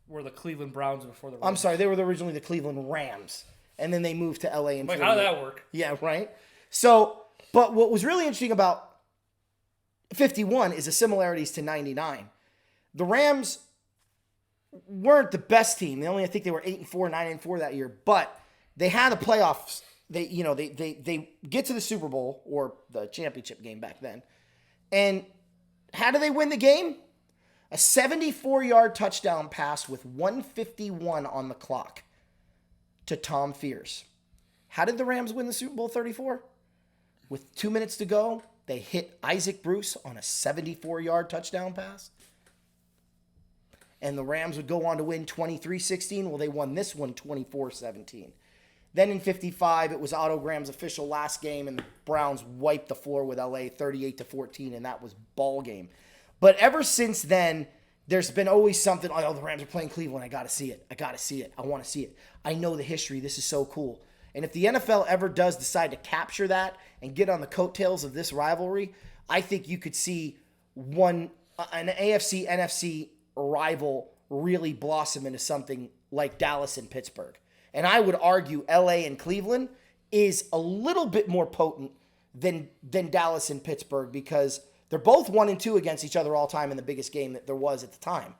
the Cleveland Browns before the Rams. I'm sorry, they were originally the Cleveland Rams. And then they moved to L.A. in Like, how did that work? Yeah, right? So, but what was really interesting about 51 is the similarities to 99. The Rams weren't the best team. I think they were 8-4, 9-4 that year, but they had the playoffs. They get to the Super Bowl or the championship game back then. And how do they win the game? A 74-yard touchdown pass with 1:51 on the clock to Tom Fears. How did the Rams win the Super Bowl 34? With 2 minutes to go, they hit Isaac Bruce on a 74-yard touchdown pass. And the Rams would go on to win 23-16. Well, they won this one 24-17. Then in 55, it was Otto Graham's official last game, and the Browns wiped the floor with LA 38-14, and that was ball game. But ever since then, there's been always something, oh, the Rams are playing Cleveland. I got to see it. I want to see it. I know the history. This is so cool. And if the NFL ever does decide to capture that and get on the coattails of this rivalry, I think you could see an AFC, NFC rival really blossom into something like Dallas and Pittsburgh. And I would argue LA and Cleveland is a little bit more potent than Dallas and Pittsburgh because they're both 1-2 against each other all time in the biggest game that there was at the time.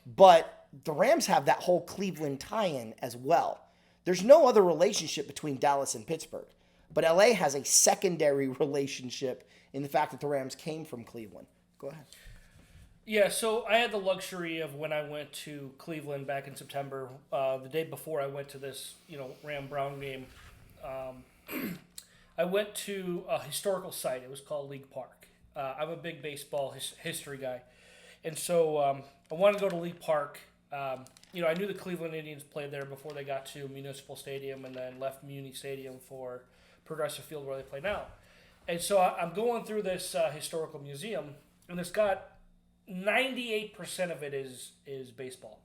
But the Rams have that whole Cleveland tie-in as well. There's no other relationship between Dallas and Pittsburgh. But LA has a secondary relationship in the fact that the Rams came from Cleveland. Go ahead. Yeah, so I had the luxury of when I went to Cleveland back in September, the day before I went to this, Ram-Brown game, I went to a historical site. It was called League Park. I'm a big baseball history guy. And so I wanted to go to League Park. I knew the Cleveland Indians played there before they got to Municipal Stadium and then left Muni Stadium for Progressive Field where they play now. And so I'm going through this historical museum, and it's got 98% of it is baseball.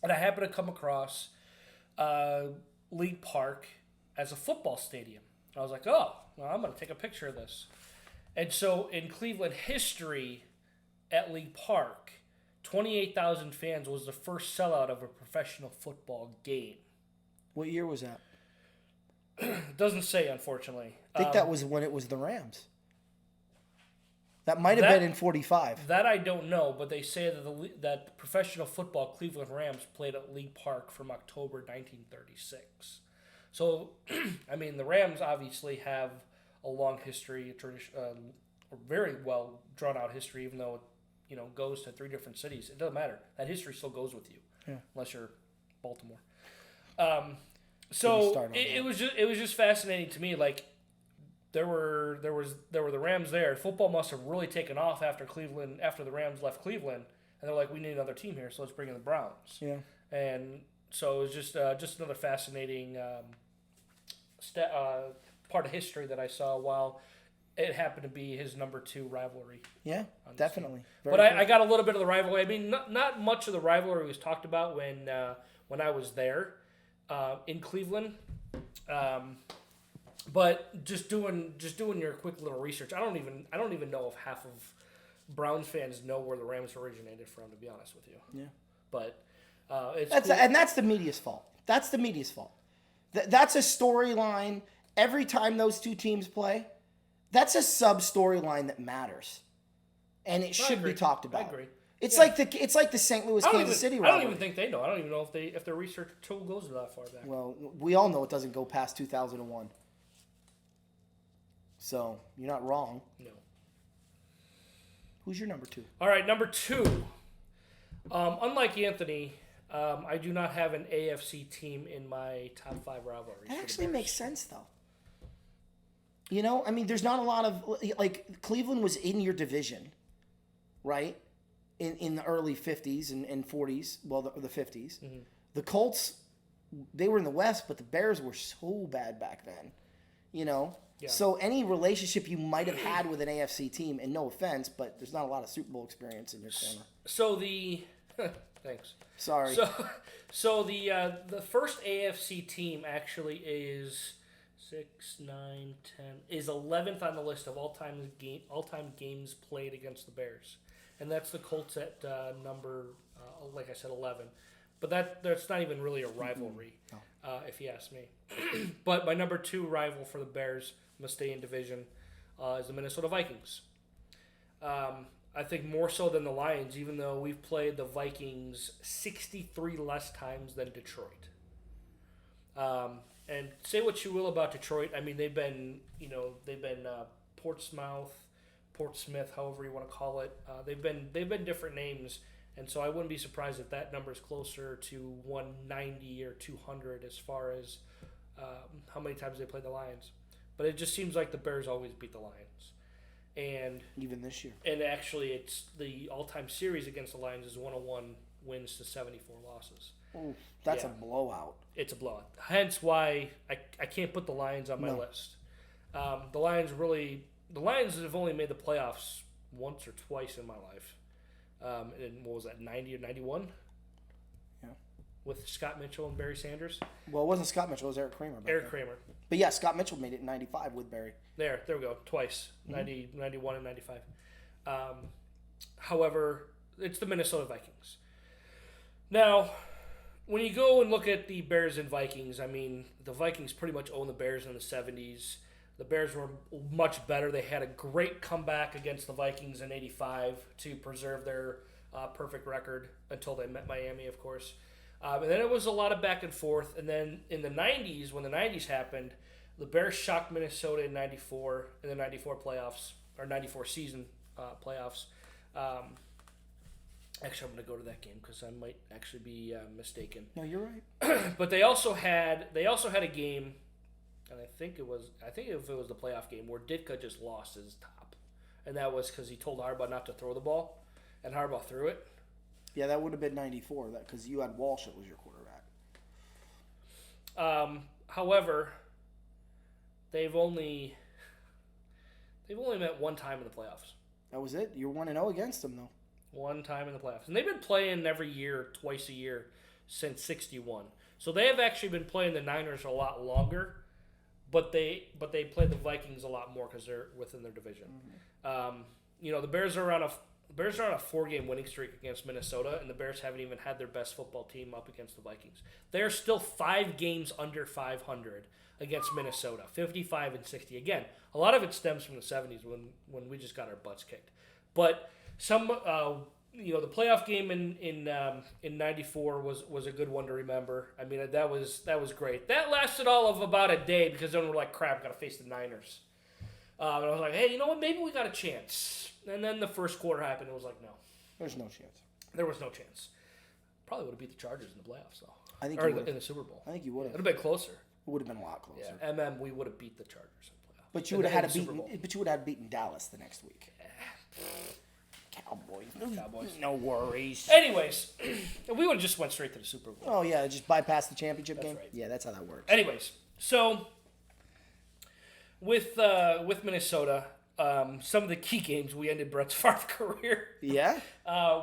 And I happened to come across League Park as a football stadium. I was like, oh, well, I'm going to take a picture of this. And so in Cleveland history at League Park, 28,000 fans was the first sellout of a professional football game. What year was that? It doesn't say, unfortunately. I think that was when it was the Rams. That might have been in 45. That I don't know, but they say that that professional football Cleveland Rams played at League Park from October 1936. So, I mean, the Rams obviously have a long history, a very well drawn out history, even though it goes to 3 different cities. It doesn't matter. That history still goes with you, unless you're Baltimore. So it was just fascinating to me. Like there were the Rams there. Football must have really taken off after the Rams left Cleveland, and they're like, we need another team here, so let's bring in the Browns. Yeah. And so it was just another fascinating part of history that I saw while it happened to be his number 2 rivalry. Yeah, definitely. But I got a little bit of the rivalry. I mean, not much of the rivalry was talked about when I was there in Cleveland. But just doing your quick little research, I don't even know if half of Browns fans know where the Rams originated from, to be honest with you. Yeah. But it's cool. And that's the media's fault. That's the media's fault. That's a storyline. Every time those 2 teams play, that's a sub-storyline that matters. And it should be talked about. I agree. It's like the St. Louis Kansas City rivalry. I don't even think they know. I don't even know if their research tool goes that far back. Well, we all know it doesn't go past 2001. So, you're not wrong. No. Who's your number 2? All right, number 2. Unlike Anthony, I do not have an AFC team in my top 5 rivalries. That actually makes sense, though. I mean, there's not a lot of... Like, Cleveland was in your division, right? In the early 50s and 40s. Well, the 50s. Mm-hmm. The Colts, they were in the West, but the Bears were so bad back then. Yeah. So any relationship you might have had with an AFC team, and no offense, but there's not a lot of Super Bowl experience in your corner. So the... Thanks. Sorry. So the first AFC team actually is 6, 9, 10 is 11th on the list of all-time games played against the Bears, and that's the Colts at number like I said 11. But that's not even really a rivalry, if you ask me. But my number 2 rival for the Bears, must stay in division, is the Minnesota Vikings. I think more so than the Lions, even though we've played the Vikings 63 less times than Detroit. And say what you will about Detroit. I mean, they've been Portsmouth, however you want to call it. They've been different names, and so I wouldn't be surprised if that number is closer to 190 or 200 as far as how many times they played the Lions. But it just seems like the Bears always beat the Lions. And even this year. And actually, it's the all-time series against the Lions is 101 wins to 74 losses. Ooh, that's a blowout. It's a blowout. Hence why I can't put the Lions on my list. The Lions have only made the playoffs once or twice in my life. And what was that, 90 or 91? Yeah. With Scott Mitchell and Barry Sanders? Well, it wasn't Scott Mitchell, it was Eric Kramer. Kramer. But yeah, Scott Mitchell made it in 95 with Barry. There we go. Twice. 90, 91 and 95. However, it's the Minnesota Vikings. Now, when you go and look at the Bears and Vikings, I mean, the Vikings pretty much owned the Bears in the 70s. The Bears were much better. They had a great comeback against the Vikings in 85 to preserve their perfect record until they met Miami, of course. And then it was a lot of back and forth. And then in the 90s, when the 90s happened, the Bears shocked Minnesota in 94 in the 94 playoffs, or 94 season playoffs. Actually, I'm going to go to that game because I might actually be mistaken. No, you're right. But they also had a game, and I think if it was the playoff game where Ditka just lost his top, and that was because he told Harbaugh not to throw the ball, and Harbaugh threw it. Yeah, that would have been 94. That because you had Walsh that was your quarterback. However, they've only met one time in the playoffs. That was it. You're 1-0 against them, though. One time in the playoffs, and they've been playing every year, twice a year, since '61. So they have actually been playing the Niners a lot longer, but they play the Vikings a lot more because they're within their division. The Bears are on a 4-game winning streak against Minnesota, and the Bears haven't even had their best football team up against the Vikings. They're still 5 games under 500 against Minnesota, 55-60. Again, a lot of it stems from the 70s when we just got our butts kicked. But some, the playoff game in '94 was a good one to remember. I mean, that was great. That lasted all of about a day because then we're like, crap, got to face the Niners. And I was like, hey, you know what? Maybe we got a chance. And then the first quarter happened. It was like, no. There's no chance. There was no chance. Probably would have beat the Chargers in the playoffs, though. I think in the Super Bowl. I think you would have. It would have been closer. It would have been a lot closer. Yeah, we would have beat the Chargers in the playoffs. But you would have had beaten Dallas the next week. Cowboys. No worries. Anyways, we would have just went straight to the Super Bowl. Oh, yeah, just bypass the championship game? Right. Yeah, that's how that works. Anyways, so with Minnesota, some of the key games, we ended Brett's Favre career. Yeah?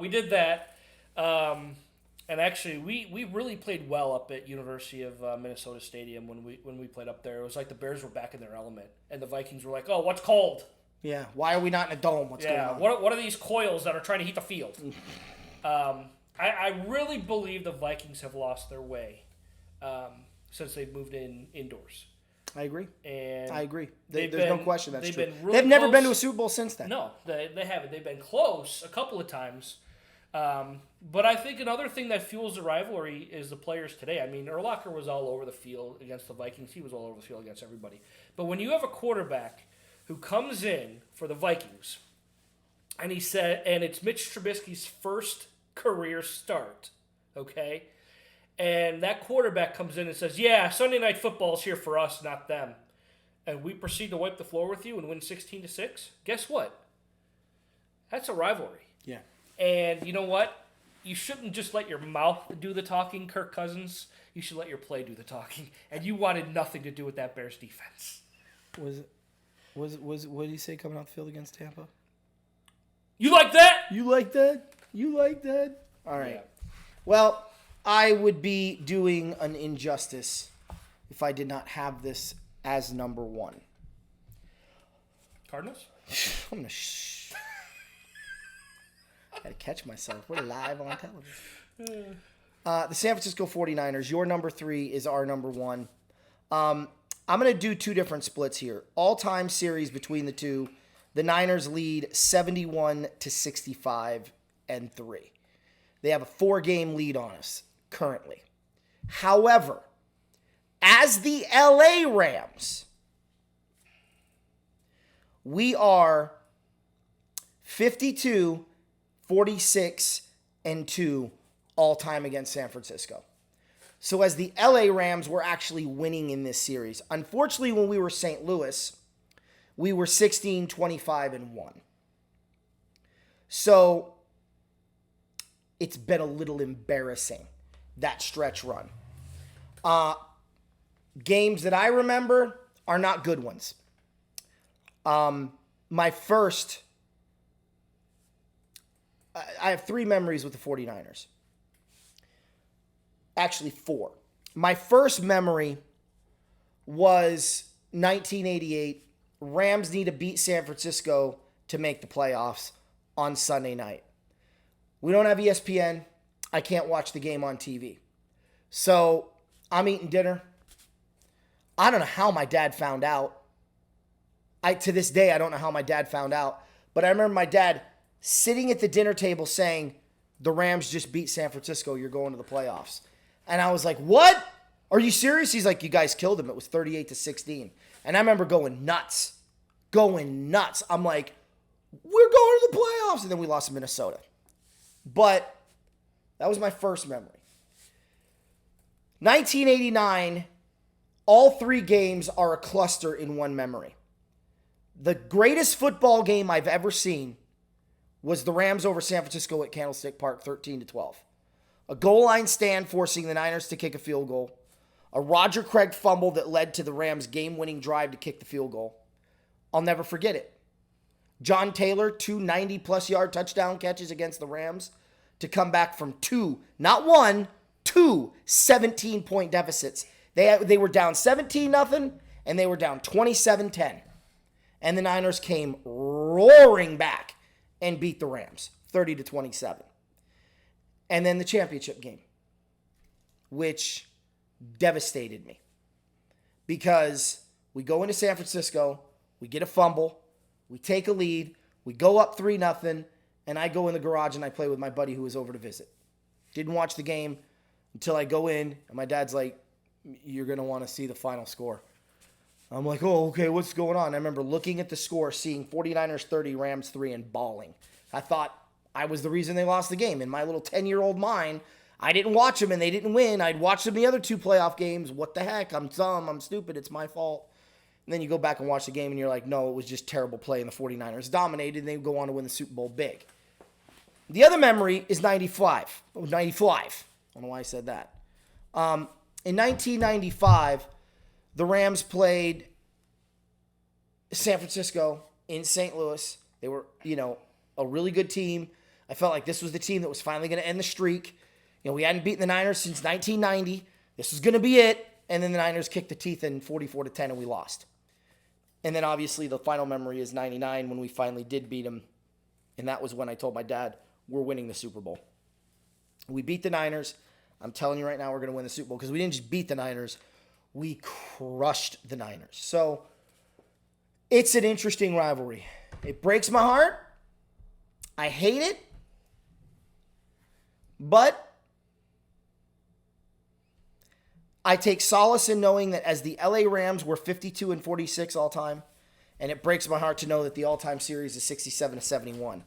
We did that. And actually, we really played well up at University of Minnesota Stadium when we played up there. It was like the Bears were back in their element, and the Vikings were like, "Oh, what's cold? Yeah, why are we not in a dome? What's going on? What are these coils that are trying to heat the field?" I really believe the Vikings have lost their way since they've moved indoors. I agree. And I agree. There's no question that's true. They've never been to a Super Bowl since then. No, they haven't. They've been close a couple of times. But I think another thing that fuels the rivalry is the players today. I mean, Urlacher was all over the field against the Vikings. He was all over the field against everybody. But when you have a quarterback who comes in for the Vikings, and it's Mitch Trubisky's first career start, okay? And that quarterback comes in and says, yeah, Sunday Night Football's here for us, not them. And we proceed to wipe the floor with you and win 16-6. Guess what? That's a rivalry. Yeah. And you know what? You shouldn't just let your mouth do the talking, Kirk Cousins. You should let your play do the talking. And you wanted nothing to do with that Bears defense. What did he say coming out the field against Tampa? You like that? You like that? You like that? All right. Yeah. Well, I would be doing an injustice if I did not have this as number one. Cardinals? I'm going to I gotta catch myself. We're live on television. The San Francisco 49ers, your number 3 is our number 1. I'm going to do 2 different splits here. All-time series between the two. The Niners lead 71-65 and 3. They have a 4-game lead on us currently. However, as the LA Rams, we are 46 and 2 all time against San Francisco. So as the LA Rams, we're actually winning in this series. Unfortunately, when we were St. Louis, we were 16-25 and 1. So it's been a little embarrassing, that stretch run. Games that I remember are not good ones. My first... I have 3 memories with the 49ers. Actually, 4. My first memory was 1988. Rams need to beat San Francisco to make the playoffs on Sunday night. We don't have ESPN. I can't watch the game on TV. So I'm eating dinner. I don't know how my dad found out. To this day, I don't know how my dad found out. But I remember my dad sitting at the dinner table saying, the Rams just beat San Francisco, you're going to the playoffs. And I was like, what? Are you serious? He's like, you guys killed them. It was 38-16. And I remember going nuts. I'm like, we're going to the playoffs. And then we lost to Minnesota. But that was my first memory. 1989, all 3 games are a cluster in one memory. The greatest football game I've ever seen was the Rams over San Francisco at Candlestick Park, 13-12. A goal line stand forcing the Niners to kick a field goal. A Roger Craig fumble that led to the Rams' game-winning drive to kick the field goal. I'll never forget it. John Taylor, 2 90-plus yard touchdown catches against the Rams to come back from 2, not 1, two 17-point deficits. They were down 17-0, and they were down 27-10. And the Niners came roaring back and beat the Rams 30-27. And then the championship game, which devastated me. Because we go into San Francisco, we get a fumble, we take a lead, we go up 3-0, and I go in the garage and I play with my buddy who was over to visit. Didn't watch the game until I go in, and my dad's like, "You're going to want to see the final score." I'm like, "Oh, okay, what's going on?" I remember looking at the score, seeing 49ers 30, Rams 3, and bawling. I thought I was the reason they lost the game. In my little 10-year-old mind, I didn't watch them and they didn't win. I'd watched them the other two playoff games. What the heck? I'm dumb. I'm stupid. It's my fault. And then you go back and watch the game and you're like, no, it was just terrible play and the 49ers dominated and they go on to win the Super Bowl big. The other memory is 95. Oh, 95. I don't know why I said that. In 1995, the Rams played San Francisco in St. Louis. They were, a really good team. I felt like this was the team that was finally going to end the streak. We hadn't beaten the Niners since 1990. This was going to be it. And then the Niners kicked the teeth in 44-10 and we lost. And then obviously the final memory is 99 when we finally did beat them. And that was when I told my dad, we're winning the Super Bowl. We beat the Niners. I'm telling you right now, we're going to win the Super Bowl because we didn't just beat the Niners. We crushed the Niners. So it's an interesting rivalry. It breaks my heart. I hate it. But I take solace in knowing that as the LA Rams were 52-46 all time, and it breaks my heart to know that the all-time series is 67-71.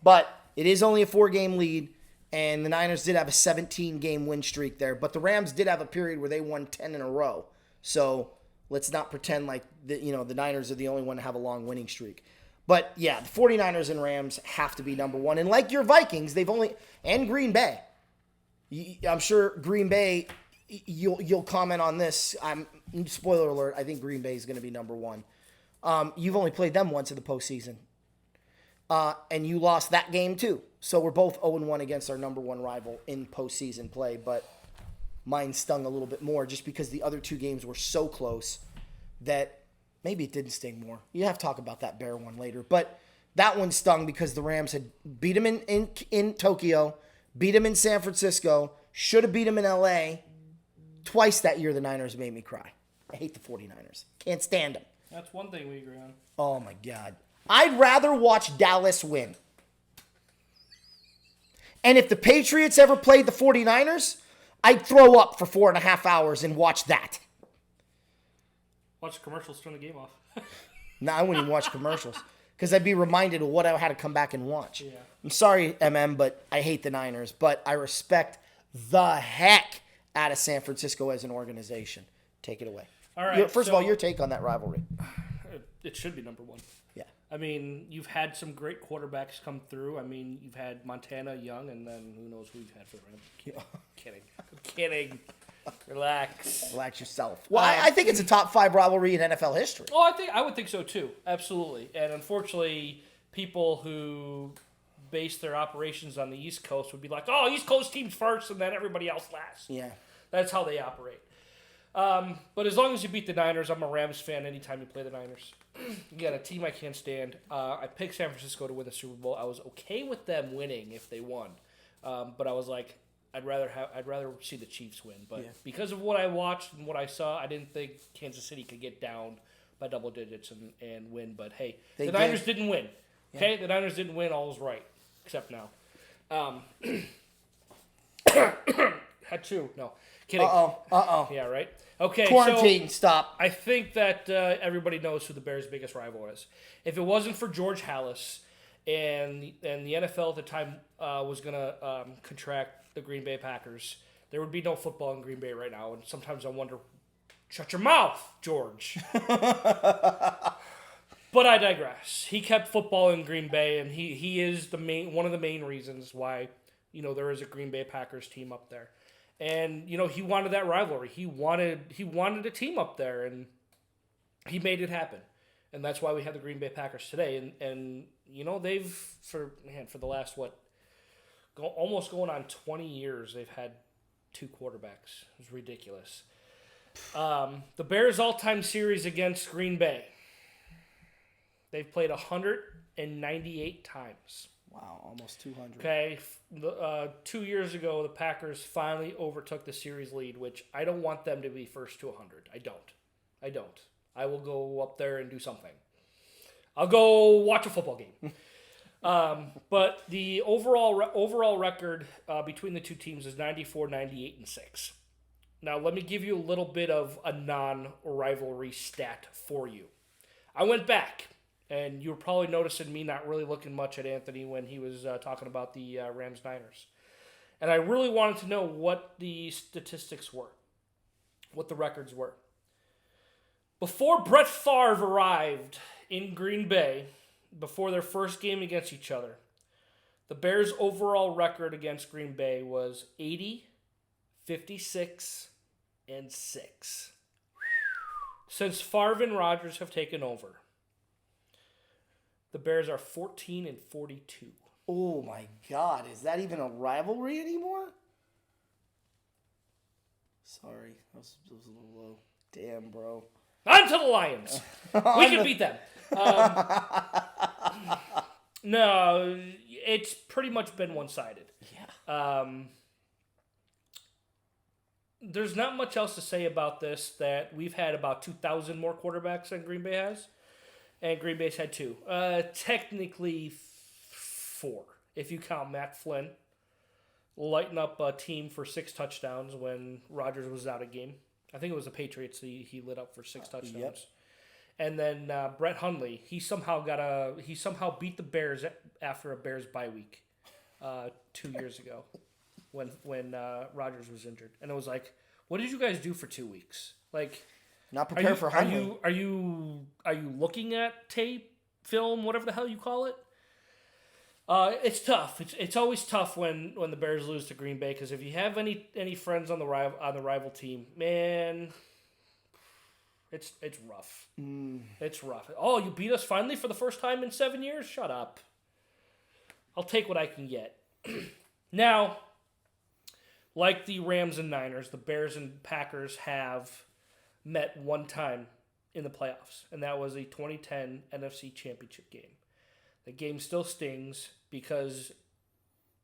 But it is only a 4-game lead, and the Niners did have a 17-game win streak there. But the Rams did have a period where they won 10 in a row. So let's not pretend like the Niners are the only one to have a long winning streak. But yeah, the 49ers and Rams have to be number one. And like your Vikings, and Green Bay. I'm sure Green Bay, you'll comment on this. Spoiler alert, I think Green Bay is going to be number one. You've only played them once in the postseason. And you lost that game too. So we're both 0-1 against our number one rival in postseason play. But mine stung a little bit more just because the other two games were so close that maybe it didn't sting more. You have to talk about that Bear one later. But that one stung because the Rams had beat them in Tokyo, beat them in San Francisco, should have beat them in LA. Twice that year, the Niners made me cry. I hate the 49ers. Can't stand them. That's one thing we agree on. Oh, my God. I'd rather watch Dallas win. And if the Patriots ever played the 49ers, I'd throw up for 4.5 hours and watch that. Watch commercials, turn the game off. No, I wouldn't even watch commercials because I'd be reminded of what I had to come back and watch. Yeah. I'm sorry, but I hate the Niners. But I respect the heck out of San Francisco as an organization. Take it away. All right. First of all, your take on that rivalry. It should be number one. Yeah. I mean, you've had some great quarterbacks come through. I mean, you've had Montana, Young, and then who knows who you've had for him. I'm kidding. Relax. Relax yourself. Well, I think it's a top 5 rivalry in NFL history. Oh, I would think so too. Absolutely. And unfortunately, people who base their operations on the East Coast would be like, "Oh, East Coast teams first, and then everybody else last." Yeah. That's how they operate. But as long as you beat the Niners, I'm a Rams fan anytime you play the Niners. Again, a team I can't stand. I picked San Francisco to win the Super Bowl. I was okay with them winning if they won. But I was like, I'd rather see the Chiefs win. But because of what I watched and what I saw, I didn't think Kansas City could get down by double digits and win. But hey, the Niners didn't win. Yeah. Okay, the Niners didn't win. All is right, except now. Achoo. No, kidding. Yeah, right. Okay, quarantine. Stop. I think that everybody knows who the Bears' biggest rival is. If it wasn't for George Halas and the NFL at the time was going to contract the Green Bay Packers, there would be no football in Green Bay right now. And sometimes I wonder, shut your mouth, George. But I digress. He kept football in Green Bay, and he is one of the main reasons why there is a Green Bay Packers team up there. And he wanted that rivalry. He wanted a team up there, and he made it happen. And that's why we have the Green Bay Packers today. And they've for the last almost going on 20 years, they've had 2 quarterbacks. It was ridiculous. The Bears' all-time series against Green Bay. They've played 198 times. Wow, almost 200. Okay, 2 years ago, the Packers finally overtook the series lead, which I don't want them to be first to 100. I don't. I will go up there and do something. I'll go watch a football game. But the overall record between the two teams is 94, 98, and 6. Now, let me give you a little bit of a non-rivalry stat for you. I went back, and you were probably noticing me not really looking much at Anthony when he was talking about the Rams-Niners. And I really wanted to know what the statistics were, what the records were. Before Brett Favre arrived in Green Bay, before their first game against each other, the Bears' overall record against Green Bay was 80, 56, and 6. Since Favre and Rodgers have taken over, the Bears are 14 and 42. Oh my God, is that even a rivalry anymore? Sorry, that was a little low. Damn, bro. On to the Lions. We can beat them. No, it's pretty much been one-sided. Yeah. There's not much else to say about this, that we've had about 2,000 more quarterbacks than Green Bay has. And Green Bay's had 2. Technically 4, if you count Matt Flynn lighting up a team for 6 touchdowns when Rodgers was out of game. I think it was the Patriots he lit up for 6 touchdowns. Yep. And then Brett Hundley, he somehow beat the Bears after a Bears bye week 2 years ago when Rodgers was injured. And it was like, what did you guys do for 2 weeks? Like, not prepared for Hundley. Are you looking at tape, film, whatever the hell you call it? It's tough. It's always tough when the Bears lose to Green Bay, because if you have any friends on the rival team, man, it's rough. It's rough. Oh, you beat us finally for the first time in 7 years? Shut up. I'll take what I can get. Now, like the Rams and Niners, the Bears and Packers have met one time in the playoffs, and that was a 2010 NFC Championship game. The game still stings because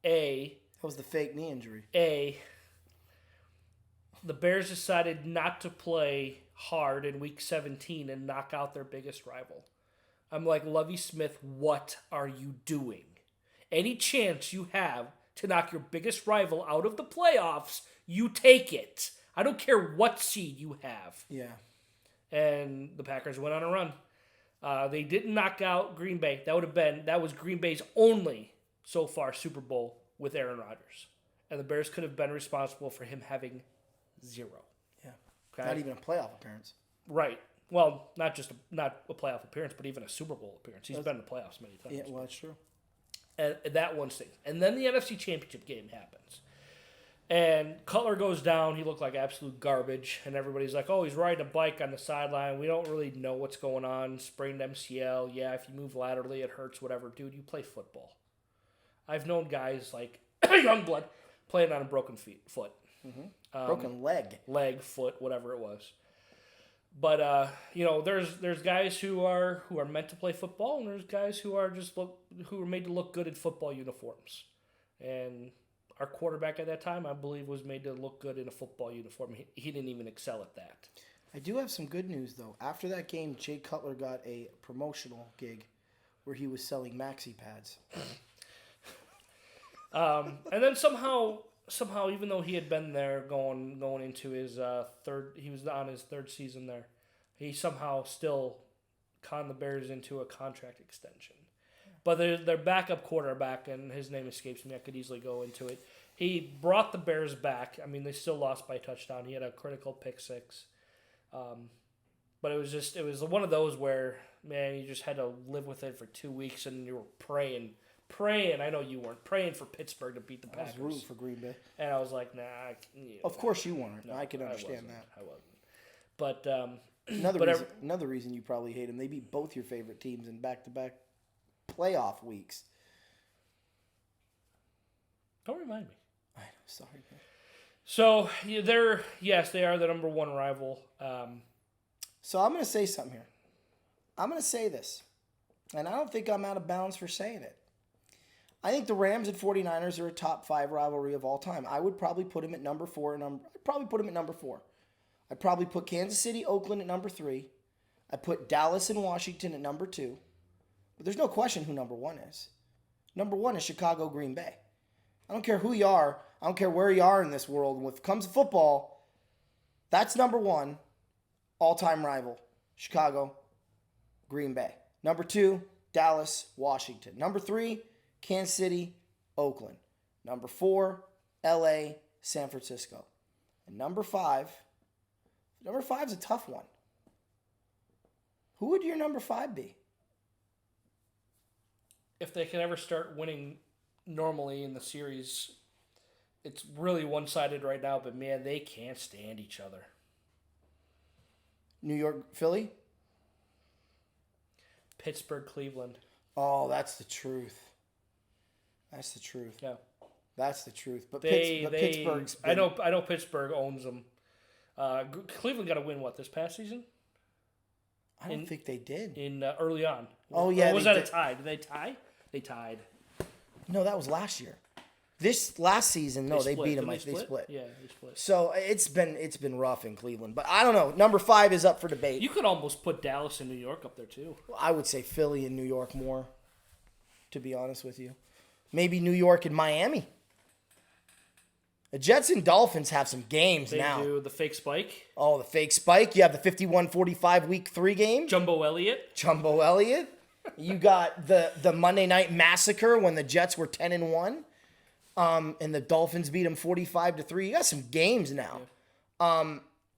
that was the fake knee injury. The Bears decided not to play hard in Week 17 and knock out their biggest rival. I'm like, Lovie Smith, what are you doing? Any chance you have to knock your biggest rival out of the playoffs, you take it. I don't care what seed you have. Yeah. And the Packers went on a run. They didn't knock out Green Bay. That was Green Bay's only, so far, Super Bowl with Aaron Rodgers. And the Bears could have been responsible for him having 0. Yeah. Okay? Not even a playoff appearance. Right. Well, not a playoff appearance, but even a Super Bowl appearance. He's been in the playoffs many times. Yeah, well, that's true. And that one thing. And then the NFC Championship game happens. And Cutler goes down. He looked like absolute garbage. And everybody's like, oh, he's riding a bike on the sideline. We don't really know what's going on. Sprained MCL. Yeah, if you move laterally, it hurts, whatever. Dude, you play football. I've known guys like Youngblood playing on a broken foot. Mm-hmm. Broken leg. Leg, foot, whatever it was. But, there's guys who are meant to play football, and there's guys who are made to look good in football uniforms. And our quarterback at that time, I believe, was made to look good in a football uniform. He didn't even excel at that. I do have some good news, though. After that game, Jay Cutler got a promotional gig where he was selling maxi pads. And then somehow, even though he had been there going into his he was on his 3rd season there, he somehow still conned the Bears into a contract extension. But their backup quarterback, and his name escapes me, I could easily go into it. He brought the Bears back. I mean, they still lost by a touchdown. He had a critical pick 6. But it was one of those where, man, you just had to live with it for 2 weeks, and you were praying. I know you weren't praying for Pittsburgh to beat the Packers. I was rooting for Green Bay. And I was like, nah. Of course you weren't. No, I can understand I wasn't. But another reason you probably hate them, they beat both your favorite teams in back-to-back playoff weeks. Don't remind me. I know, sorry, man. So they are the number one rival. So I'm going to say something here. I'm going to say this, and I don't think I'm out of bounds for saying it. I think the Rams and 49ers are a top 5 rivalry of all time. I would probably put them at number 4. I'd probably put them at number 4. I'd probably put Kansas City, Oakland at number 3. I'd put Dallas and Washington at number 2. But there's no question who number 1 is. Number 1 is Chicago, Green Bay. I don't care who you are. I don't care where you are in this world. When it comes to football, that's number 1, all-time rival. Chicago, Green Bay. Number 2, Dallas, Washington. Number 3, Kansas City, Oakland. Number 4, LA, San Francisco. And number 5 is a tough one. Who would your number 5 be? If they can ever start winning normally in the series, it's really one-sided right now, but man, they can't stand each other. New York, Philly? Pittsburgh, Cleveland. Oh, that's the truth. That's the truth. Yeah. That's the truth. But Pittsburgh's been... I know Pittsburgh owns them. Cleveland got a win, this past season? I don't think they did. Early on. Oh, yeah. Or was that a tie? Did they tie? They tied. No, that was last year. This last season, no, they beat them. They split. Yeah, they split. So it's been rough in Cleveland. But I don't know. Number 5 is up for debate. You could almost put Dallas and New York up there, too. I would say Philly and New York more, to be honest with you. Maybe New York and Miami. The Jets and Dolphins have some games now. They do. The fake spike. Oh, the fake spike. You have the 51-45 week 3 game. Jumbo Elliott. You got the Monday Night Massacre when the Jets were 10-1. And the Dolphins beat them 45-3. You got some games now.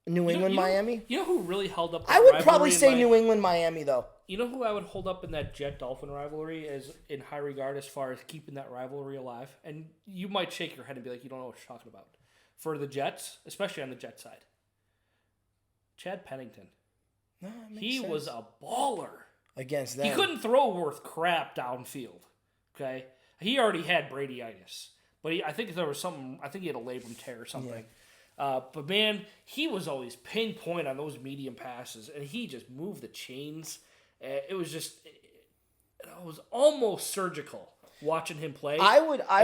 New England, Miami. You know who really held up? I would probably say New England, Miami, though. You know who I would hold up in that Jet-Dolphin rivalry as in high regard as far as keeping that rivalry alive? And you might shake your head and be like, you don't know what you're talking about. For the Jets, especially on the Jet side. Chad Pennington. No, he was a baller. Against them. He couldn't throw worth crap downfield. Okay? He already had Brady-itis. But I think there was something, I think he had a labrum tear or something. Yeah. But man, he was always pinpoint on those medium passes, and he just moved the chains. It was almost surgical watching him play.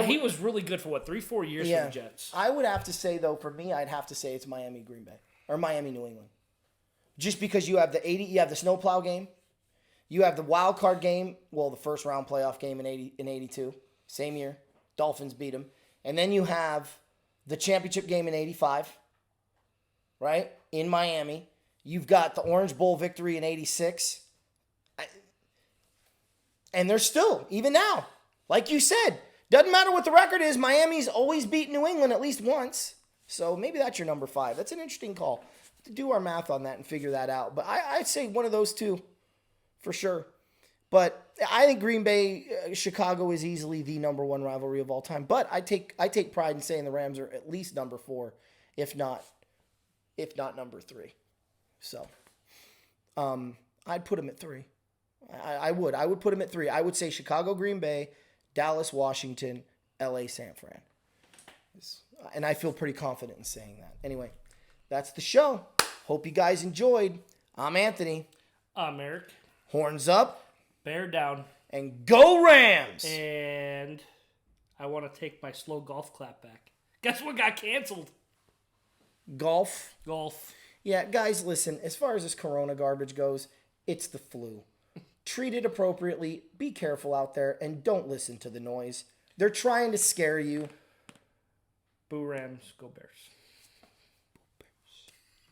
He was really good for 3-4 years for the Jets. I would have to say though, for me, I'd have to say it's Miami, Green Bay, or Miami, New England, just because you have the snowplow game, you have the wild card game, the first round playoff game in 82, same year, Dolphins beat them, and then you have the championship game in 85, right, in Miami. You've got the Orange Bowl victory in 86. And they're still, even now, like you said, doesn't matter what the record is, Miami's always beat New England at least once. So maybe that's your number 5. That's an interesting call. To do our math on that and figure that out. But I'd say one of those two for sure. But I think Green Bay, Chicago is easily the number 1 rivalry of all time. But I take pride in saying the Rams are at least number 4, if not number 3. So I'd put them at 3. I would put them at 3. I would say Chicago, Green Bay, Dallas, Washington, LA, San Fran. And I feel pretty confident in saying that. Anyway, that's the show. Hope you guys enjoyed. I'm Anthony. I'm Eric. Horns up. Bear down. And go Rams! And I want to take my slow golf clap back. Guess what got canceled? Golf. Yeah, guys, listen. As far as this corona garbage goes, it's the flu. Treat it appropriately. Be careful out there. And don't listen to the noise. They're trying to scare you. Boo Rams, go Bears.